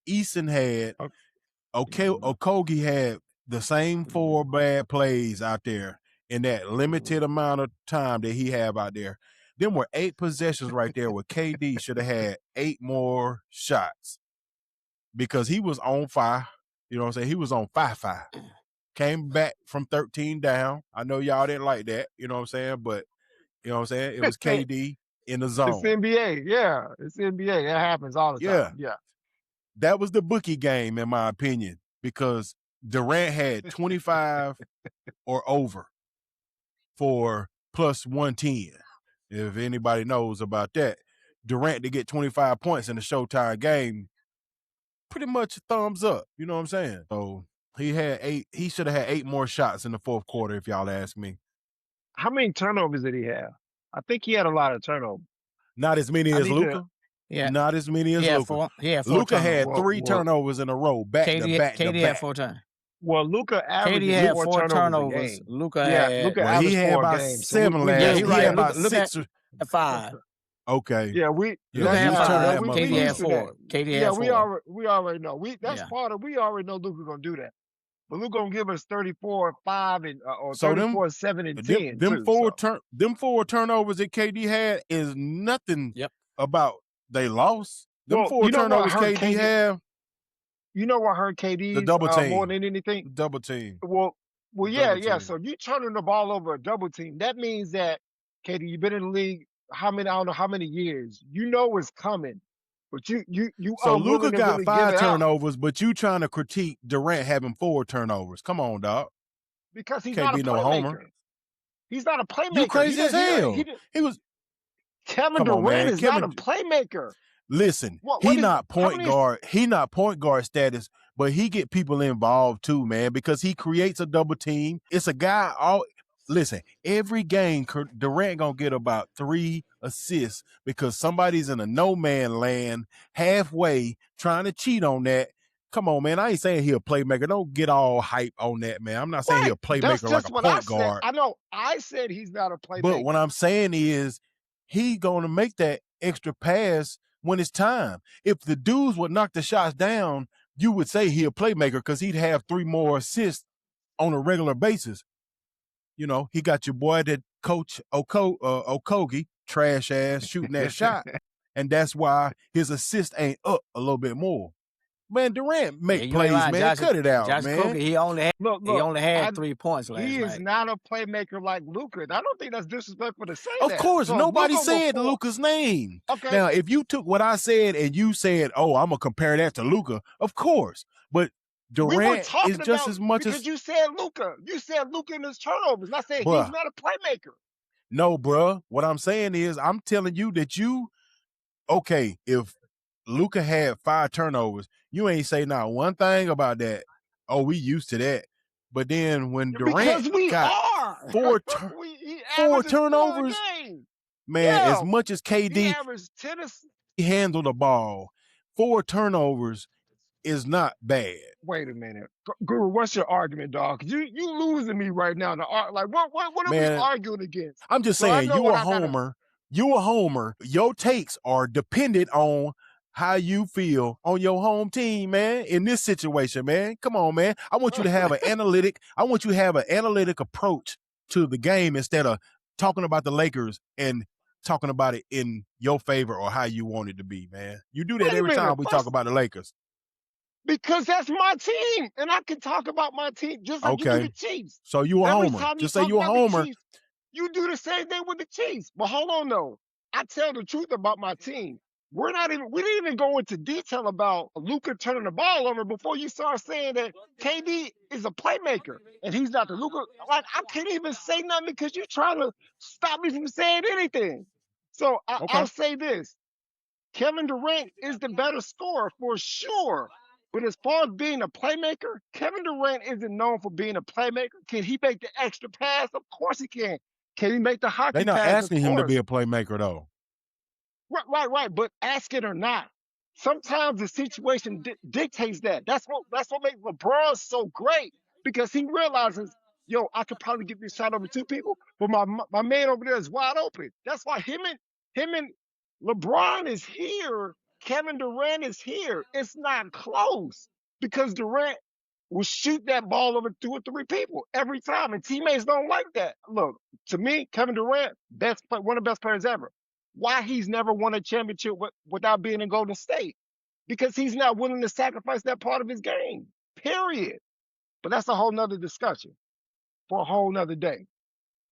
Eason had, Okogie had the same 4 bad plays out there in that limited amount of time that he have out there. Them were 8 possessions right there where KD should have had 8 more shots because he was on fire. You know what I'm saying? He was on fire. Came back from 13 down. I know y'all didn't like that. You know what I'm saying? But, you know what I'm saying? It was KD in the zone. It's NBA. Yeah. It's NBA. That happens all the time. Yeah. That was the bookie game, in my opinion, because Durant had 25 or over for plus 110. If anybody knows about that, Durant to get 25 points in the Showtime game, pretty much a thumbs up. You know what I'm saying? So he had 8. He should have had 8 more shots in the fourth quarter, if y'all ask me. How many turnovers did he have? I think he had a lot of turnovers. Not as many as Luka. Yeah, not as many as Luka. Luka had 3 turnovers in a row, back to back. KD had 4 turnovers. Well, Luka averaged KD had 4 turnovers. Luka had he had about 7 last year. He had about 6 or 5. Okay. Yeah, Luka had 5. KD had 4. KD had 4. We already know. That's part of. We already know Luka gonna do that. But Luka gonna give us 34, 5, and or 34, 7, and 10. Them 4 turnovers that KD had is nothing about they lost. Them 4 turnovers KD have. You know what hurt KD the double team more than anything? The double team. Well, yeah. So you turning the ball over a double team. That means that KD, you've been in the league I don't know how many years. You know it's coming, but you. So Luka got 5 turnovers, but you trying to critique Durant having 4 turnovers? Come on, dog. Because he's Can't not be a no playmaker. homer. He's not a playmaker. You crazy as hell. He was. Kevin Durant is not a playmaker. Listen, he not point guard. He not point guard status, but he get people involved too, man, because he creates a double team. It's a guy. Listen, every game Durant gonna get about 3 assists because somebody's in a no man land halfway trying to cheat on that. Come on, man. I ain't saying he a playmaker. Don't get all hype on that, man. I'm not saying he a playmaker like a point guard. I know. I said he's not a playmaker. But what I'm saying is he gonna make that extra pass when it's time. If the dudes would knock the shots down, you would say he a playmaker because he'd have 3 more assists on a regular basis. You know, he got your boy that coach Okogie, trash ass, shooting that shot. And that's why his assist ain't up a little bit more. Man, Durant make plays, man. Cut it out, man. Okogie, he only had 3 points last night. He is not a playmaker like Luka. I don't think that's disrespectful to say that. Of course, so nobody said Luka's name. Okay. Now, if you took what I said and you said, "Oh, I'm gonna compare that to Luka," of course, but Durant is just as much because you said Luka. You said Luka in his turnovers. I said he's not a playmaker. No, bruh. What I'm saying is, I'm telling you that if Luka had 5 turnovers, you ain't say not one thing about that. Oh, we used to that. But then when Durant got 4 turnovers, man, as much as KD he handled the ball, 4 turnovers is not bad. Wait a minute, Guru. What's your argument, dog? You losing me right now. Like what are we arguing against? I'm just saying, you a homer. You a homer. Your takes are dependent on how you feel on your home team, man. In this situation, man. Come on, man. I want you to have an analytic. I want you to have an analytic approach to the game instead of talking about the Lakers and talking about it in your favor or how you want it to be, man. You do that every time we talk about the Lakers. Because that's my team, and I can talk about my team just like you do the Chiefs. So you a homer. Just say you a homer. Chiefs, you do the same thing with the Chiefs. But hold on, though. I tell the truth about my team. We didn't even go into detail about Luka turning the ball over before you start saying that KD is a playmaker and he's not the Luka. Like, I can't even say nothing because you're trying to stop me from saying anything. So I'll say this. Kevin Durant is the better scorer for sure. But as far as being a playmaker, Kevin Durant isn't known for being a playmaker. Can he make the extra pass? Of course he can. Can he make the hockey pass? They're not asking him to be a playmaker, though. Right. But ask it or not. Sometimes the situation dictates that. That's what makes LeBron so great because he realizes, I could probably get this shot over 2 people, but my man over there is wide open. That's why him and LeBron is here. Kevin Durant is here. It's not close because Durant will shoot that ball over 2 or 3 people every time, and teammates don't like that. Look, to me, Kevin Durant, one of the best players ever. Why he's never won a championship without being in Golden State? Because he's not willing to sacrifice that part of his game, period. But that's a whole nother discussion for a whole nother day.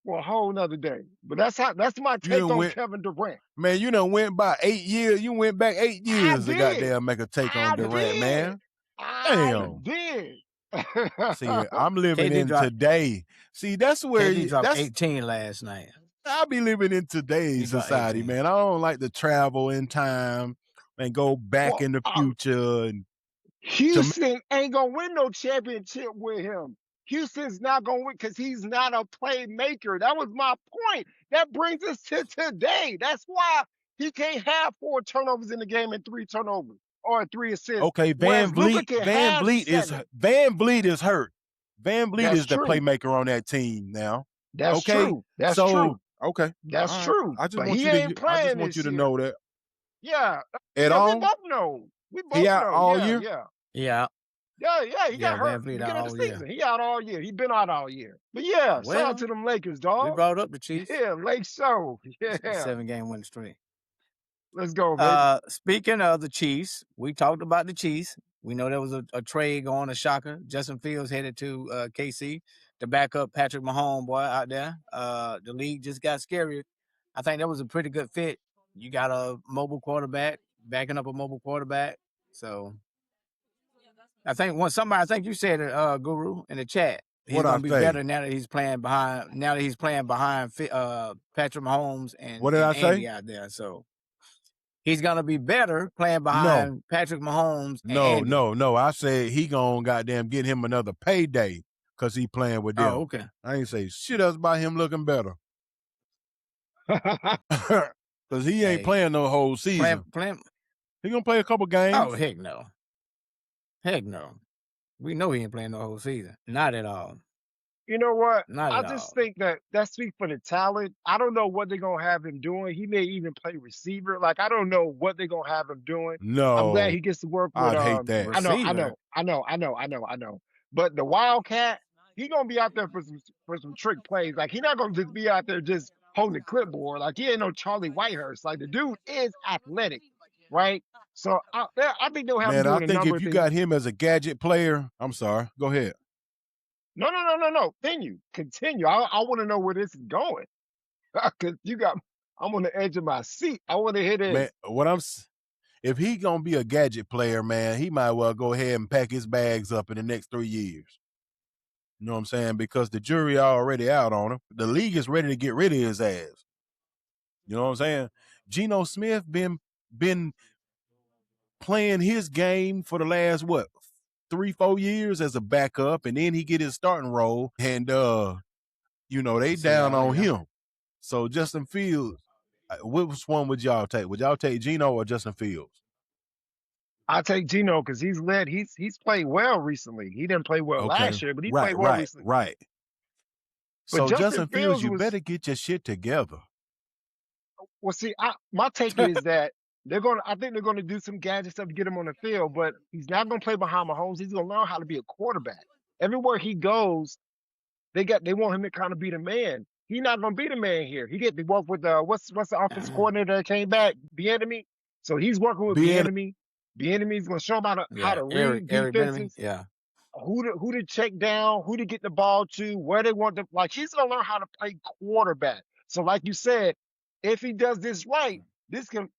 But that's my take on Kevin Durant. Man, you done went by 8 years. You went back 8 years to goddamn make a take on Durant, man. Damn. I did. See, I'm living in today. See, that's where he dropped 18 last night. I be living in today's society, man. I don't like to travel in time and go back in the future. And Houston ain't gonna win no championship with him. Houston's not going to win because he's not a playmaker. That was my point. That brings us to today. That's why he can't have 4 turnovers in the game and 3 turnovers or 3 assists. Okay, Van Vliet is hurt. Van Vliet is the playmaker on that team now. That's true. That's true. Okay. That's true. I just want you to know that. Yeah. At all? We both know. He out all year? Yeah. Yeah, he got hurt beginning of the season. He out all year. He been out all year. But shout out to them Lakers, dog. We brought up the Chiefs. Yeah, Lake Show. Yeah. 7-game winning streak. Let's go, baby. Speaking of the Chiefs, we talked about the Chiefs. We know there was a trade going, a shocker. Justin Fields headed to KC to back up Patrick Mahomes, boy, out there. The league just got scarier. I think that was a pretty good fit. You got a mobile quarterback, backing up a mobile quarterback. So I think you said it, Guru, in the chat. He's gonna be better now that he's playing behind. Patrick Mahomes and what did I say out there. So he's gonna be better playing behind Patrick Mahomes. And Andy. No. I said he gonna goddamn get him another payday because he playing with them. Oh, okay. I ain't say shit else about him looking better. Because he ain't playing no whole season. He gonna play a couple games. Oh, heck no. Heck no. We know he ain't playing no whole season. Not at all. You know what? Not I at just all. think that speaks for the talent. I don't know what they're gonna have him doing. He may even play receiver. Like, I don't know what they're gonna have him doing. No, I'm glad he gets to work with. I'd hate that. I know. But the Wildcat, he gonna be out there for some trick plays. Like, he's not gonna just be out there just holding the clipboard. Like, he ain't no Charlie Whitehurst. Like, the dude is athletic, right? So I think they'll have him doing a number of things. Man, I think if you got him as a gadget player, I'm sorry. Go ahead. No. Continue. I want to know where this is going. Because I'm on the edge of my seat. I want to hit it. Man, if he gonna be a gadget player, man, he might well go ahead and pack his bags up in the next 3 years. You know what I'm saying? Because the jury already out on him. The league is ready to get rid of his ass. You know what I'm saying? Geno Smith been playing his game for the last 3-4 years as a backup, and then he get his starting role, and they down on him. So Justin Fields, which one would y'all take? Would y'all take Geno or Justin Fields? I'll take Geno because he's played well recently. He didn't play well last year, but he played well recently. Right. But so Justin Fields, you better get your shit together. Well, see, my take is that I think they're gonna do some gadget stuff to get him on the field, but he's not gonna play behind Mahomes. He's gonna learn how to be a quarterback. Everywhere he goes, they want him to kind of be the man. He's not gonna be the man here. He get to work with what's the offensive coordinator that came back, Bieniemy. So he's working with Bieniemy. Bieniemy's gonna show him how to read defenses. Who to check down, who to get the ball to, where they want to. Like, he's gonna learn how to play quarterback. So, like you said, if he does this right,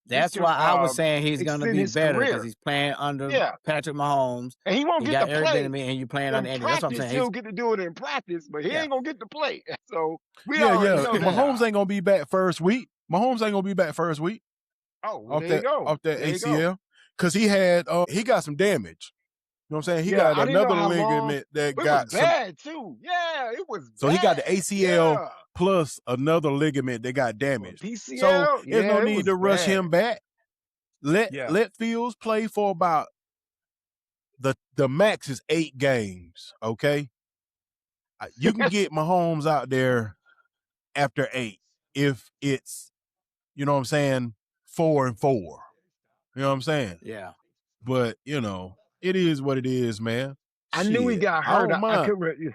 That's why I was saying he's going to be better because he's playing under Patrick Mahomes. And he won't get to play. And you playing under Andy. That's what I'm saying. He'll get to do it in practice, but he ain't going to get to play. So, Mahomes ain't going to be back first week. Oh, well, there you go. Off that ACL. Because he got some damage. You know what I'm saying? He got another ligament that got bad too. Yeah, it was So he got the ACL plus another ligament that got damaged. PCL, so there's no need to rush him back. Let Fields play for about the max is 8 games, okay? You can get Mahomes out there after 8 if it's, you know what I'm saying, 4-4. You know what I'm saying? Yeah. But, it is what it is, man. I knew he got hurt. I couldn't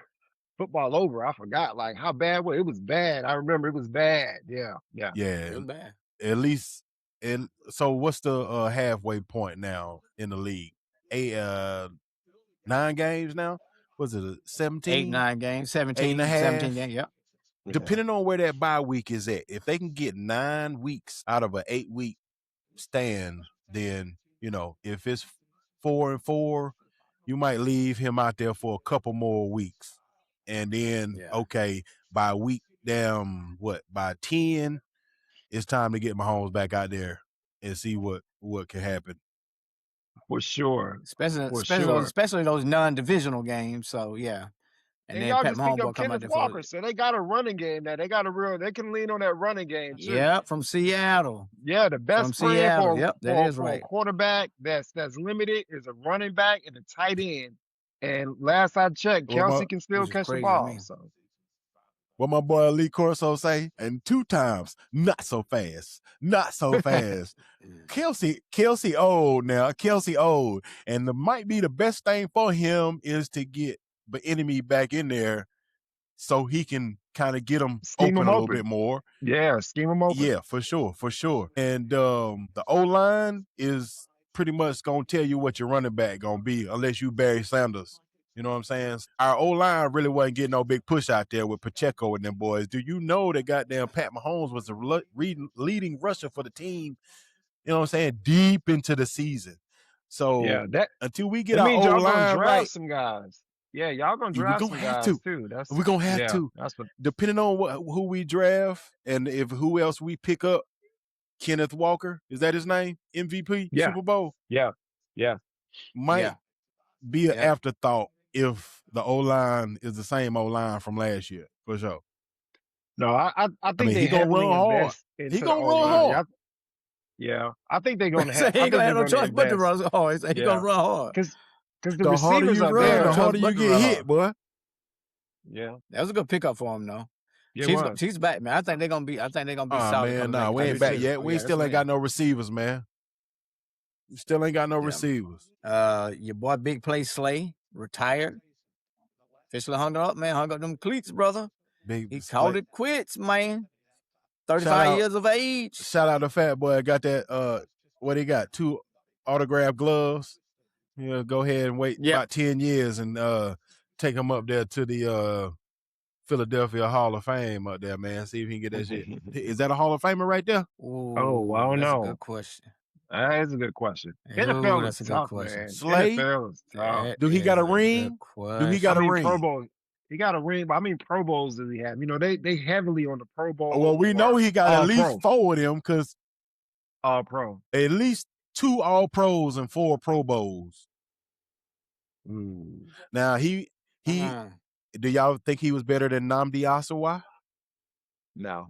football over. I forgot how bad it was. It was bad. I remember it was bad. Yeah. It was bad. At least. So what's the halfway point now in the league? 9 games now? Was it 17? 8, 9 games, 17 games. Yep. Depending on where that bye week is at. If they can get 9 weeks out of an 8-week stand, then if it's 4-4, you might leave him out there for a couple more weeks. And then, by week by 10, it's time to get Mahomes back out there and see what can happen. For sure. Especially those non-divisional games. So, yeah. And then y'all just think of Kenneth Walker. So they got a running game now. They can lean on that running game too. Yeah, from Seattle. Yeah, the best friend for right. a quarterback that's limited is a running back and a tight end. And last I checked, Kelsey can still catch the ball. So what my boy Lee Corso say, and 2 times, not so fast. Kelsey old now. Kelsey old. And might be the best thing for him is to get the enemy back in there so he can kind of get them open a little bit more. Yeah, scheme them open. Yeah, for sure. And the O-line is pretty much going to tell you what your running back going to be unless you Barry Sanders. You know what I'm saying? Our O-line really wasn't getting no big push out there with Pacheco and them boys. Do you know that goddamn Pat Mahomes was the leading rusher for the team, you know what I'm saying, deep into the season? So until we get our O-line right. Some guys. Yeah, y'all gonna draft some guys too. We're gonna have to. Depending on who we draft and who else we pick up, Kenneth Walker, is that his name? MVP, Yeah. Super Bowl? Yeah. Might be an afterthought if the O-line is the same O-line from last year, for sure. No, I think he gonna run hard. into He gonna the run O-line. hard. Yeah, I think they're gonna So have. he I ain't think gonna they're have no gonna choice but to invest. run hard. He gonna run hard. Because the The harder receivers you are run, there. the harder you but to get run hit, hard. boy. Yeah, That was a good pickup for him, though. yeah, She's back, man. I think they're gonna be solid. Man, coming back. we ain't back yet. We still ain't got no. no receivers, man. We still ain't got no receivers. Your boy Big Play Slay retired. Officially hung up them cleats, brother. He called it quits, man. 35 years of age. Shout out to Fat Boy. Got that. What he got? 2 autographed gloves. Go ahead and wait about 10 years and take him up there to the Philadelphia Hall of Fame up there, man. See if he can get that shit. Is that a Hall of Famer right there? Ooh, I don't know. That's a good question. That is a good question. Ooh, NFL that's is a good tough, question. man. Slay? NFL is tough. Do he got a ring? Do he got a ring? Pro Bowl. He got a ring, but Pro Bowls does he have? They heavily on the Pro Bowl. Well, we know he got at least 4 of them because All Pro. at least 2 All Pros and 4 Pro Bowls. Now he do y'all think he was better than Nnamdi Asomugha? No,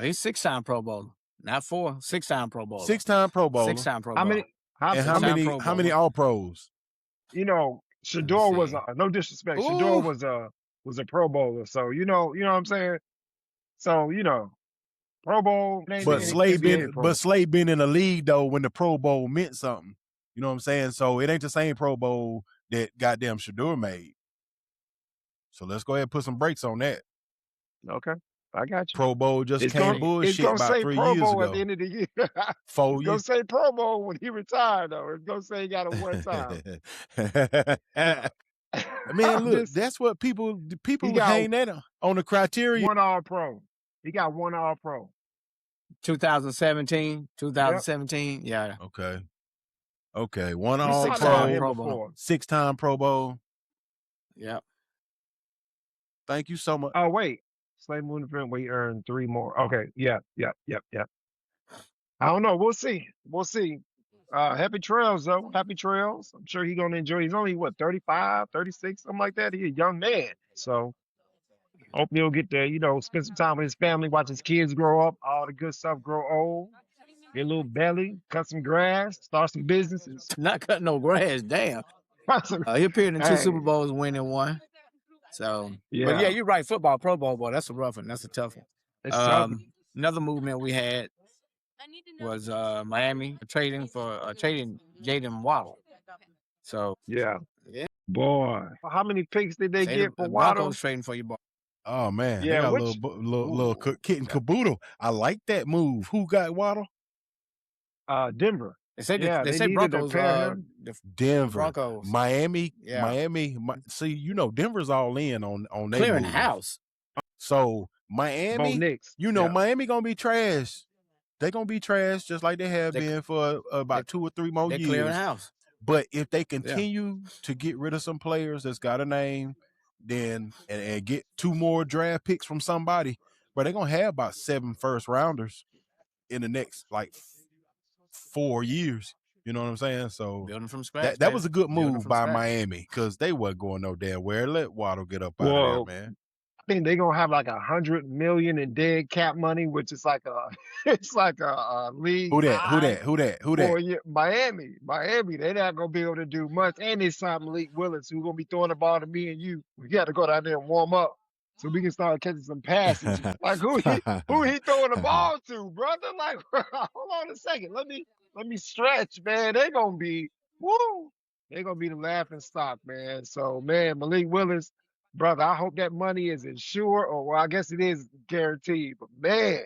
he's 6-time Pro Bowler, not 4. 6-time Pro Bowler. 6-time Pro Bowler. 6-time Pro Bowler. How many All Pros? Shador was no disrespect. Ooh. Shador was a Pro Bowler, so you know what I'm saying. So Pro Bowl. But Slay been in the league though when the Pro Bowl meant something. You know what I'm saying? So it ain't the same Pro Bowl that goddamn Shador made. So let's go ahead and put some brakes on that. Okay, I got you. Pro Bowl just came bullshit about 3 Pro years Bowl ago. at the end of the year. 4 It's years. gonna say Pro Bowl when he retired though. It's gonna say he got it one time. Man, look, that's what people hang that on the criteria. 1 All Pro. He got 1 All Pro. 2017. Yeah. Okay. 1 He's All 6-time Pro Bowl. 6-time Pro Bowl. Yep. Thank you so much. Oh wait, Slay Moonfin, we earned 3 more. Okay, yeah. I don't know. We'll see. Happy trails though. Happy trails. I'm sure he's gonna enjoy. He's only 35, 36, something like that. He's a young man, so hope he'll get to spend some time with his family, watch his kids grow up, all the good stuff, grow old, get a little belly, cut some grass, start some businesses. Not cutting no grass, damn. He appeared in 2 Super Bowls, winning 1. So, but yeah, you're right. Football, Pro Bowl, boy, that's a rough one. That's a tough one. It's tough. Another movement we had was Miami trading Jaden Waddle. So yeah, boy, how many picks did they get for Waddle? Broncos trading for your boy. Oh man, they got a little kit and caboodle. I like that move. Who got Waddle? Denver. They say Broncos. Denver, Broncos, Miami. See, Denver's all in on their clearing moves. house. So Miami, Miami gonna be trash. They're gonna be trash just like they have been for about 2 or 3 more years. Clearing house. But if they continue to get rid of some players that's got a name, then and get 2 more draft picks from somebody, but they're gonna have about 7 first rounders in the next 4 years. You know what I'm saying? So building from scratch. That was a good move by Miami because they wasn't going no damn where. Let Waddle get up out of there, man. I think they're gonna have $100 million in dead cap money, which is like a league. Who that? Miami. They're not gonna be able to do much. And they signed Malik Willis, who's gonna be throwing the ball to me and you. We got to go down there and warm up so we can start catching some passes. Who he throwing the ball to, brother? Hold on a second. Let me stretch, man. They're gonna be They're gonna be the laughing stock, man. So man, Malik Willis. Brother, I hope that money is insured, or I guess it is guaranteed. But man,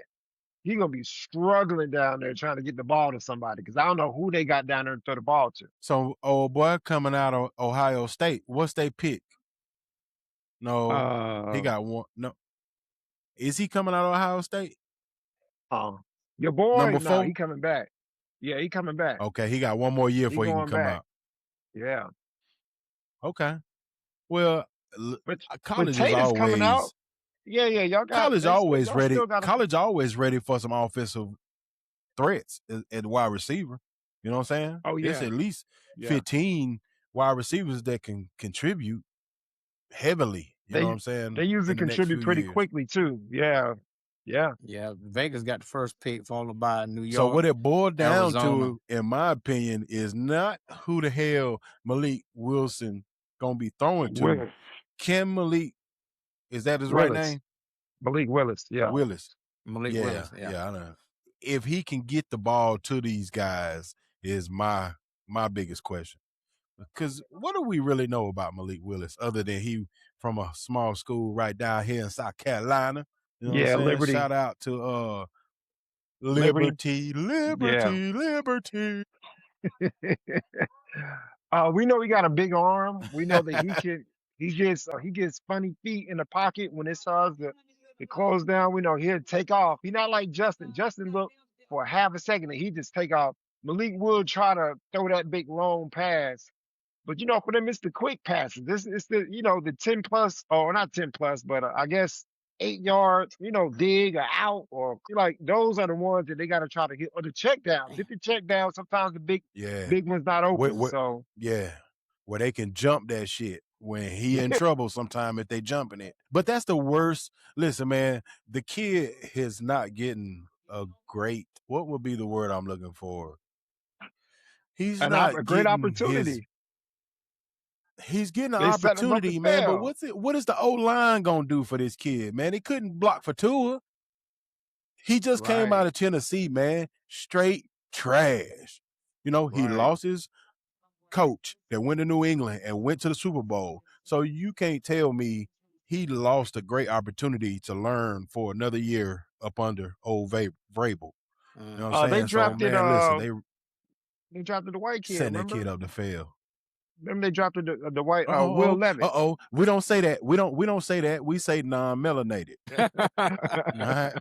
he's gonna be struggling down there trying to get the ball to somebody because I don't know who they got down there to throw the ball to. So, old boy coming out of Ohio State, what's they pick? No, he got 1. No, is he coming out of Ohio State? Your boy, number 4. He coming back. Yeah, he coming back. Okay, he got 1 more year before he can come out. Yeah. Okay. Well. But college is always coming out. Yeah, y'all got college always ready for some offensive threats at wide receiver. You know what I'm saying? Oh, It's yeah. at least Yeah. 15 wide receivers that can contribute heavily. You know what I'm saying? They usually in the next few contribute pretty years. quickly too. Yeah. Yeah. Yeah. Vegas got the first pick, followed by New York. So what it boiled down Arizona. to, in my opinion, is not who the hell Malik Wilson gonna be throwing to. Willis. Can Malik, is that his Willis. right name? Malik Willis. Yeah. Willis. Malik Willis. Yeah, I know. If he can get the ball to these guys is my biggest question. Because what do we really know about Malik Willis other than he from a small school right down here in South Carolina? You know what I'm saying? Liberty. Shout out to Liberty. We know he got a big arm. We know that he gets funny feet in the pocket when it starts to close down. We know he'll take off. He's not like Justin. Justin looked for half a second and he just take off. Malik will try to throw that big long pass. But for them, it's the quick passes. This is the 10 plus, or not 10 plus, but I guess 8 yards, dig or out, or like those are the ones that they got to try to hit, or the check down. Hit the check down. Sometimes the big one's not open. Where they can jump that shit when he in trouble sometime if they jumping it. But that's the worst. Listen, man, the kid is not getting a great, what would be the word I'm looking for? He's not a great opportunity. He's getting an opportunity, man. But what is the O-line gonna do for this kid, man? He couldn't block for Tua. He just came out of Tennessee, man. Straight trash. He lost his coach that went to New England and went to the Super Bowl. So you can't tell me he lost a great opportunity to learn for another year up under old Vrabel. You know what I'm saying? They drafted they drafted the white kid. Setting that kid up to fail. Remember they drafted the white Will Levis. We don't say that. We don't say that. We say non-melanated. Right?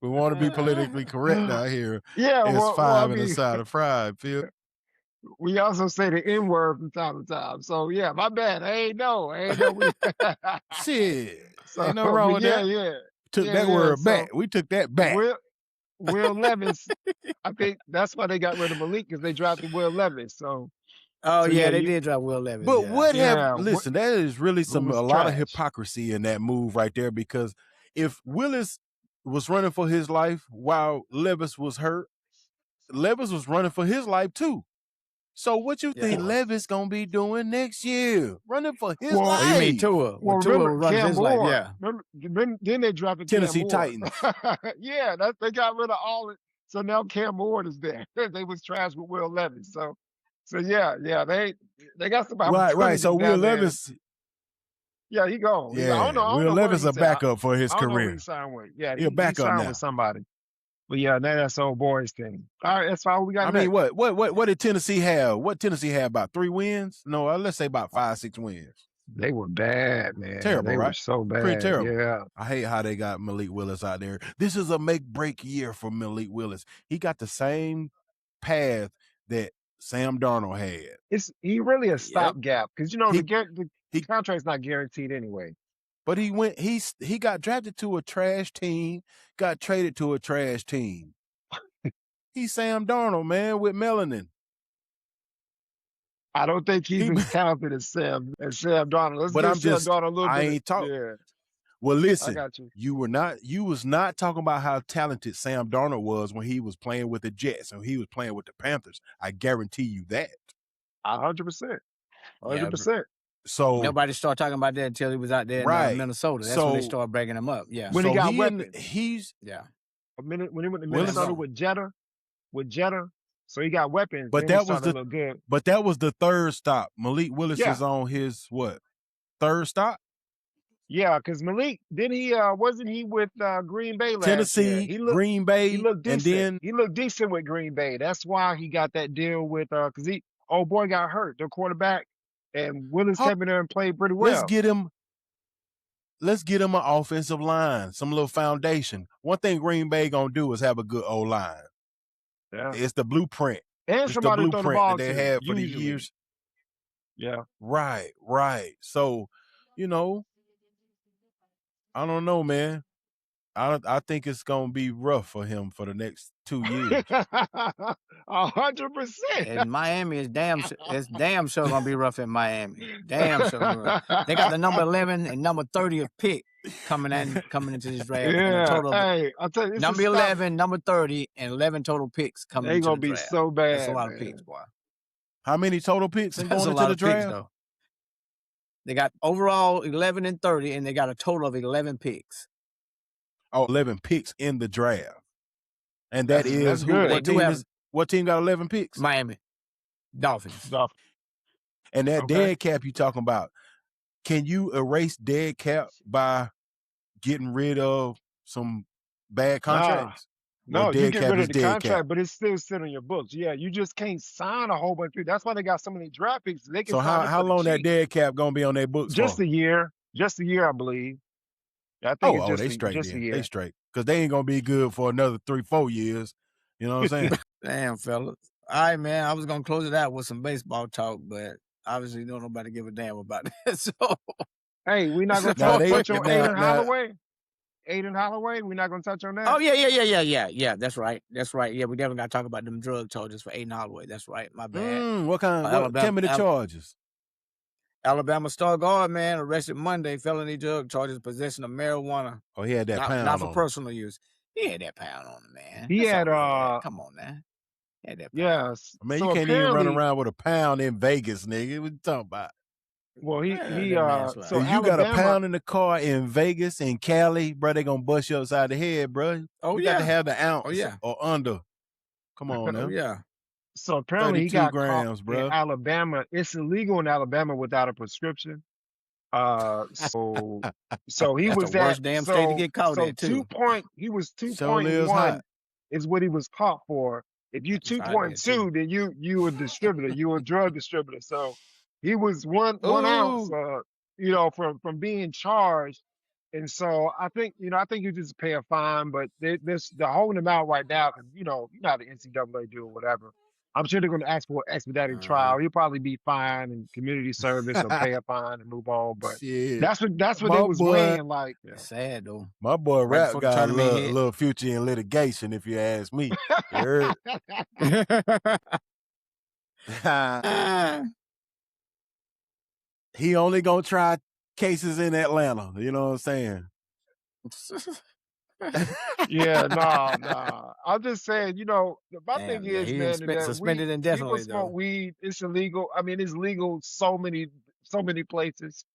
We want to be politically correct out here. Yeah, it's five and a side of Frye, Phil. We also say the N-word from time to time. So yeah, my bad. I ain't know. Shit. So, ain't no wrong with that. Yeah. Took that word back. We took that back. Will Levis. I think that's why they got rid of Malik, because they drafted Will Levis. They did drop Will Levis. But listen, that is really a lot of hypocrisy in that move right there, because if Willis was running for his life while Levis was hurt, Levis was running for his life too. So what you think Levis gonna be doing next year? Running for his life. You mean Tua? Tua running his life, yeah. Remember, then they drafted Tennessee Titans. Yeah, they got rid of all it. So now Cam Ward is there. They was trash with Will Levis. So yeah, they got somebody. Right. So Will Levis. Yeah, he gone. Yeah, I don't know Will Levis a backup for his career. He signed with. Yeah, he'll back up now with somebody. But yeah, that's old boys thing. All right, that's all we got. I mean, what did Tennessee have? What Tennessee had, about 3 wins? No, let's say about 5-6 wins. They were bad, man. Terrible, they right? were so bad. Pretty terrible. Yeah. I hate how they got Malik Willis out there. This is a make-break year for Malik Willis. He got the same path that Sam Darnold had. He really a stopgap, because the contract's not guaranteed anyway. But he got drafted to a trash team, got traded to a trash team. He's Sam Darnold, man, with melanin. I don't think he's as talented as Sam Darnold. Let's give Sam Darnold a little bit. I ain't talking. Yeah. Well, listen, I got you. You was not talking about how talented Sam Darnold was when he was playing with the Jets and he was playing with the Panthers. I guarantee you that. 100%. 100%. So nobody started talking about that until he was out there in Minnesota. That's when they started breaking him up. Yeah. When he got weapons. When he went to Minnesota with Jetta. So he got weapons. But that was the third stop. Malik Willis is on his third stop? Yeah, because Malik, wasn't he with Green Bay last Tennessee, year? Green Bay, he looked decent. And then he looked decent with Green Bay. That's why he got that deal with because old boy got hurt, their quarterback, and Willis came in there and played pretty well. Let's get him an offensive line, some little foundation. One thing Green Bay gonna do is have a good O-line. Yeah, it's the blueprint. And it's somebody the blueprint throw the ball that they had for the years. Yeah. Right. So, I don't know, man. I think it's gonna be rough for him for the next 2 years. 100%. In Miami, it's damn sure gonna be rough in Miami. Damn sure. They got the number 11 and number 30th pick coming into this draft. And a total of I'll tell you, number 11, number 30, and 11 total picks coming they into gonna the be draft. so bad. That's a lot man. of picks, boy. How many total picks and That's going a into lot the of picks, draft? though. They got overall 11 and 30, and they got a total of 11 picks. Oh, 11 picks in the draft. And that is who? Good. What team got 11 picks? Miami Dolphins. And that dead cap you talking about, can you erase dead cap by getting rid of some bad contracts? No, you get rid of the contract, but it's still sitting on your books. Yeah, you just can't sign a whole bunch of people. That's why they got so many draft picks. They can so how long that dead cap gonna be on their books just for? a year. Just a year, I believe. I think they straight. Just a year. They straight. Because they ain't gonna be good for another 3-4 years. You know what I'm saying? Damn, fellas. All right, man. I was gonna close it out with some baseball talk, but obviously don't nobody give a damn about that. So hey, we're not gonna touch on Aiden Holloway. Aiden Holloway, we're not gonna touch on that. Oh yeah. That's right. Yeah, we definitely gotta talk about them drug charges for Aiden Holloway. That's right. My bad. What kind? Tell me the charges. Alabama star guard man arrested Monday, felony drug charges, possession of marijuana. Oh, he had that pound not for on personal use. He had that pound on him, man. He had come on, man. He had that pound. Yes. Man, you can't even run around with a pound in Vegas, nigga. What you talking about? Well, so if you got a pound in the car in Vegas and Cali, bro, they gonna bust you upside the head, bro. You got to have the ounce or under. Come on now. Yeah. So apparently he got grams, caught bro. in Alabama. It's illegal in Alabama without a prescription. So he That's was the worst damn state to get caught in too. He was 2.1 is what he was caught for. If you 2.2, then you a distributor, you a drug distributor. So he was one ounce, from being charged. And so I think you just pay a fine, but they're holding him out right now because you know how the NCAA do or whatever. I'm sure they're going to ask for an expedited trial. He'll probably be fined and community service or pay a fine and move on. But that's what they was weighing like. Yeah. Sad though. My boy Rap got a little future in litigation, if you ask me. You heard? He only gonna try cases in Atlanta. You know what I'm saying? Yeah, nah. I'm just saying, my thing is, man, suspended indefinitely. People smoke weed. It's illegal. I mean, it's legal so many places.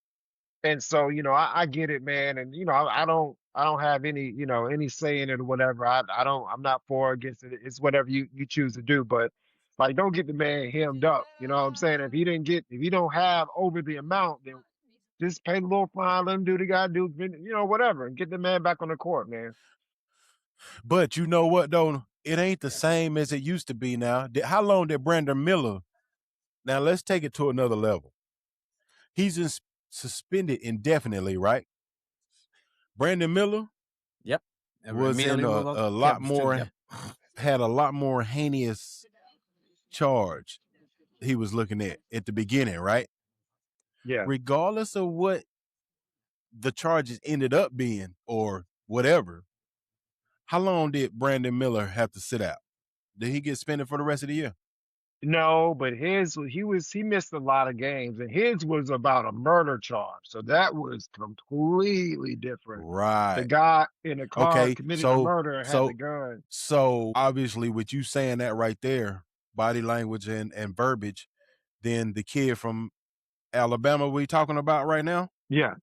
And so, I get it, man. And I don't have any say in it or whatever. I'm not for or against it. It's whatever you choose to do. But like, don't get the man hemmed up. You know what I'm saying? If you don't have over the amount, then just pay the little fine, let him do what he got to do, whatever, and get the man back on the court, man. But you know what, though? It ain't the same as it used to be now. How long did Brandon Miller? Now, let's take it to another level. He's suspended indefinitely, right? Brandon Miller was in a lot more, had a lot more heinous charge he was looking at the beginning, right? Yeah. Regardless of what the charges ended up being or whatever, how long did Brandon Miller have to sit out? Did he get suspended for the rest of the year? No, but he missed a lot of games, and his was about a murder charge. So that was completely different. Right. The guy in the car committed a murder and had the gun. So obviously with you saying that right there, body language and verbiage, then the kid from Alabama we talking about right now? Yeah.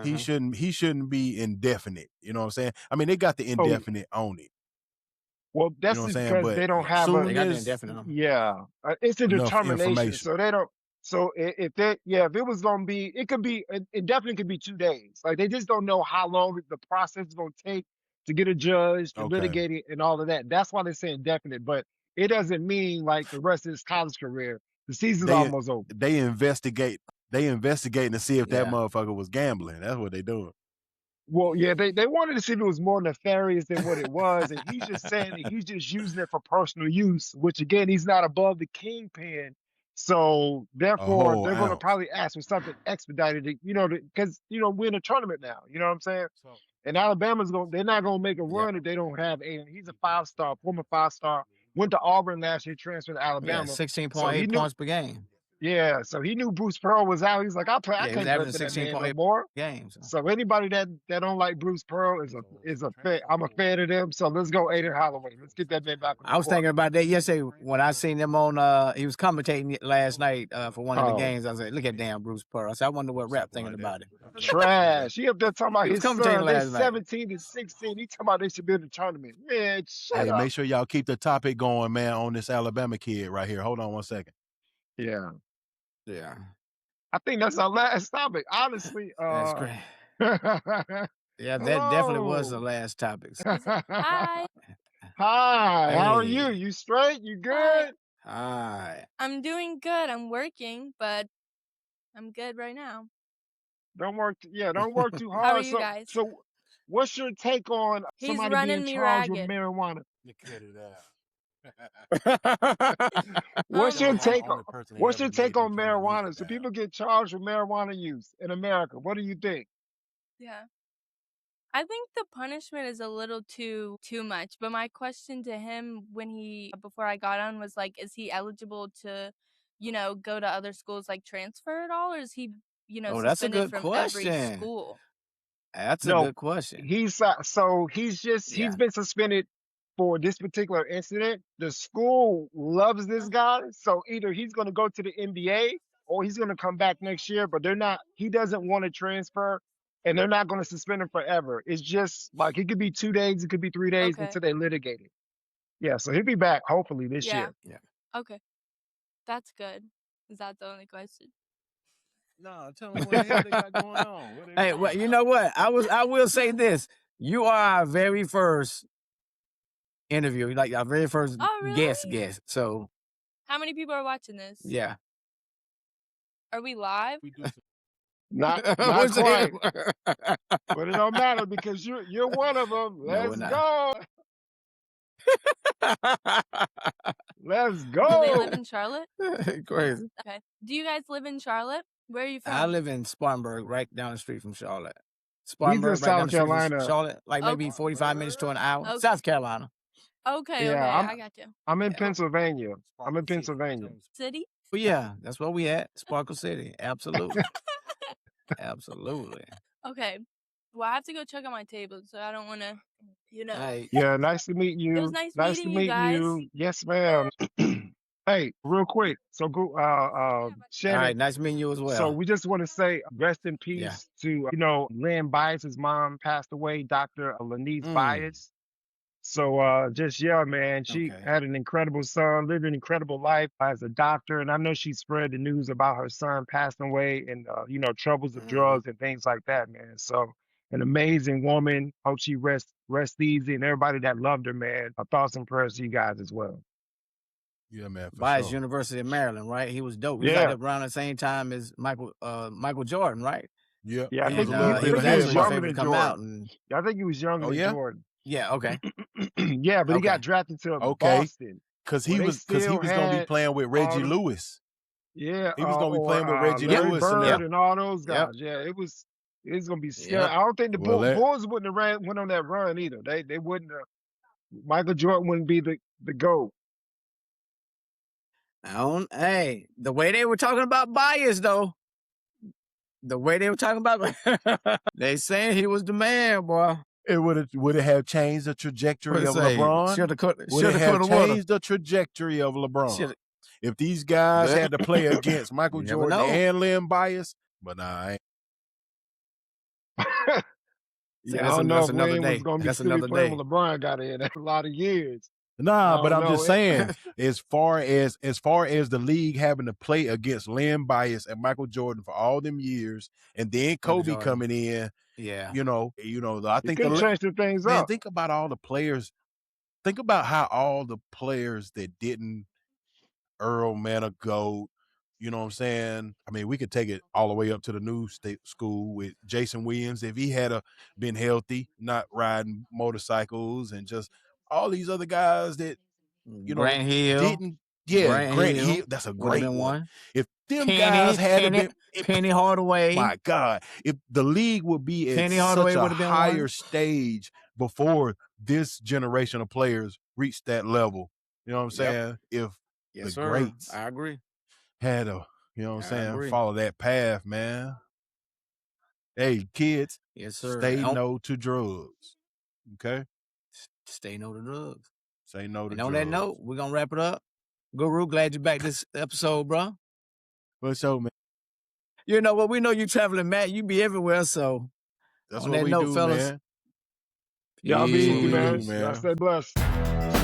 He shouldn't be indefinite. You know what I'm saying? I mean, they got the indefinite on it. Well, that's because they don't have they got the indefinite on. Yeah, it's a determination. So they don't. So if it was gonna be, it definitely could be 2 days. Like they just don't know how long the process is gonna take to get a judge to litigate it and all of that. That's why they say indefinite, but it doesn't mean like the rest of his college career. The season's almost over. They investigating to see if that motherfucker was gambling. That's what they doing. Well, yeah, they wanted to see if it was more nefarious than what it was, and he's just saying that he's just using it for personal use, which again, he's not above the kingpin. So therefore, they're going to probably ask for something expedited, because we're in a tournament now. You know what I'm saying? And Alabama's they're not gonna make a run if they don't have Aiden. He's a 5-star, former 5-star, went to Auburn last year, transferred to Alabama. 16.8 points per game. Yeah, so he knew Bruce Pearl was out. He's like, I can't play for that man no more. Games. So anybody that don't like Bruce Pearl is a fan. I'm a fan of them. So let's go Aiden Holloway. Let's get that man back. I was thinking about that yesterday when I seen him on. He was commentating last night for one of the games. I was like, look at damn Bruce Pearl. I said, I wonder what Rap thinking about it. Trash. He up there talking about his son. They're 17 and 16. He talking about they should be in the tournament. Man, shut up. Make sure y'all keep the topic going, man, on this Alabama kid right here. Hold on 1 second. Yeah. Yeah. I think that's our last topic. Honestly. That's great. Yeah, that definitely was the last topic. Hi. Hi. Hey. How are you? You straight? You good? Hi. I'm doing good. I'm working, but I'm good right now. Don't work too hard. How are you guys? So what's your take on somebody being charged with marijuana? Cut it out. What's your take on marijuana? So people get charged with marijuana use in America. What do you think? Yeah. I think the punishment is a little too much. But my question to him before I got on was like, is he eligible to, go to other schools, like transfer at all? Or is he, suspended from every school? That's a good question. He's been suspended for this particular incident. The school loves this guy. So either he's going to go to the NBA or he's going to come back next year, but he doesn't want to transfer and they're not going to suspend him forever. It's just like, it could be 2 days, it could be 3 days until they litigate it. Yeah. So he'll be back hopefully this year. Yeah. Okay. That's good. Is that the only question? No, tell me what the hell they got going on. Hey, well, you know what? I will say this. You are our very first interview, like our very first guest. So how many people are watching this? Yeah. Are we live? Not quite. But it don't matter because you're one of them. Let's go. Let's go. Do they live in Charlotte? Crazy. Okay. Do you guys live in Charlotte? Where are you from? I live in Spartanburg, right down the street from Charlotte. Spartanburg, right South Carolina. Charlotte, like maybe 45 minutes to an hour. Okay. South Carolina. Okay, I got you. I'm in Pennsylvania. City? Well, yeah, that's where we at. Sparkle City. Absolutely. Absolutely. Okay. Well, I have to go check on my table, so I don't want to, Hey. Yeah, nice to meet you. It was nice meeting you guys. Yes, ma'am. Hey, real quick. So go, Shannon. All right, nice meeting you as well. So we just want to say rest in peace to, Lynn Bias's mom passed away, Dr. Lenise Bias. So man, she had an incredible son, lived an incredible life as a doctor. And I know she spread the news about her son passing away and, troubles of drugs and things like that, man. So an amazing woman. Hope she rest easy, and everybody that loved her, man. Our thoughts and prayers to you guys as well. Yeah, man. Bias University of Maryland, right? He was dope. He was like around the same time as Michael Jordan, right? Yeah. Yeah, I think he was actually my favorite to come out. I think he was younger than Jordan. Yeah, okay. Yeah, but he got drafted to Boston. Because he was going to be playing with Reggie Lewis. Yeah. He was going to be playing with Reggie Lewis. Bird and all those guys. Yeah, it was going to be scary. I don't think the Bulls wouldn't have went on that run either. They wouldn't have. Michael Jordan wouldn't be the GOAT. Hey, the way they were talking about Bias, though. The way they were talking about they saying he was the man, boy. It would it have changed the trajectory of LeBron? Would it have changed the trajectory of LeBron? If these guys had to play against Michael Jordan and Lynn Bias, but nah, I ain't. I don't know if Lynn was going to be still playing when LeBron got in. That's a lot of years. Nah, but I'm just saying, as far as the league having to play against Lynn Bias and Michael Jordan for all them years, and then Kobe coming in, I think they change the things up. Think about all the players. Think about how all the players that didn't Earl Manigault, you know what I'm saying? I mean, we could take it all the way up to the new state school with Jason Williams. If he had been healthy, not riding motorcycles and just all these other guys that, Grant Hill. didn't. Yeah, Grant Hill. That's a great one. If them guys had to be Penny Hardaway. My God, if the league would be at Penny such Hardaway a would have been higher one. stage before this generation of players reached that level. You know what I'm saying? If Yes, the sir. greats I agree. had a, you know what I'm saying, agree. follow that path, man. Hey, kids, Yes, sir. stay no to drugs. Okay? Stay no to drugs. Say no to And drugs. on that note, we're going to wrap it up. Guru, glad you're back this episode, bro. What's up, man? You know what? We know you traveling, Matt. You be everywhere, so that's on what that we note, do, fellas. man. Y'all be That's what easy, we man. do, man. Y'all stay blessed.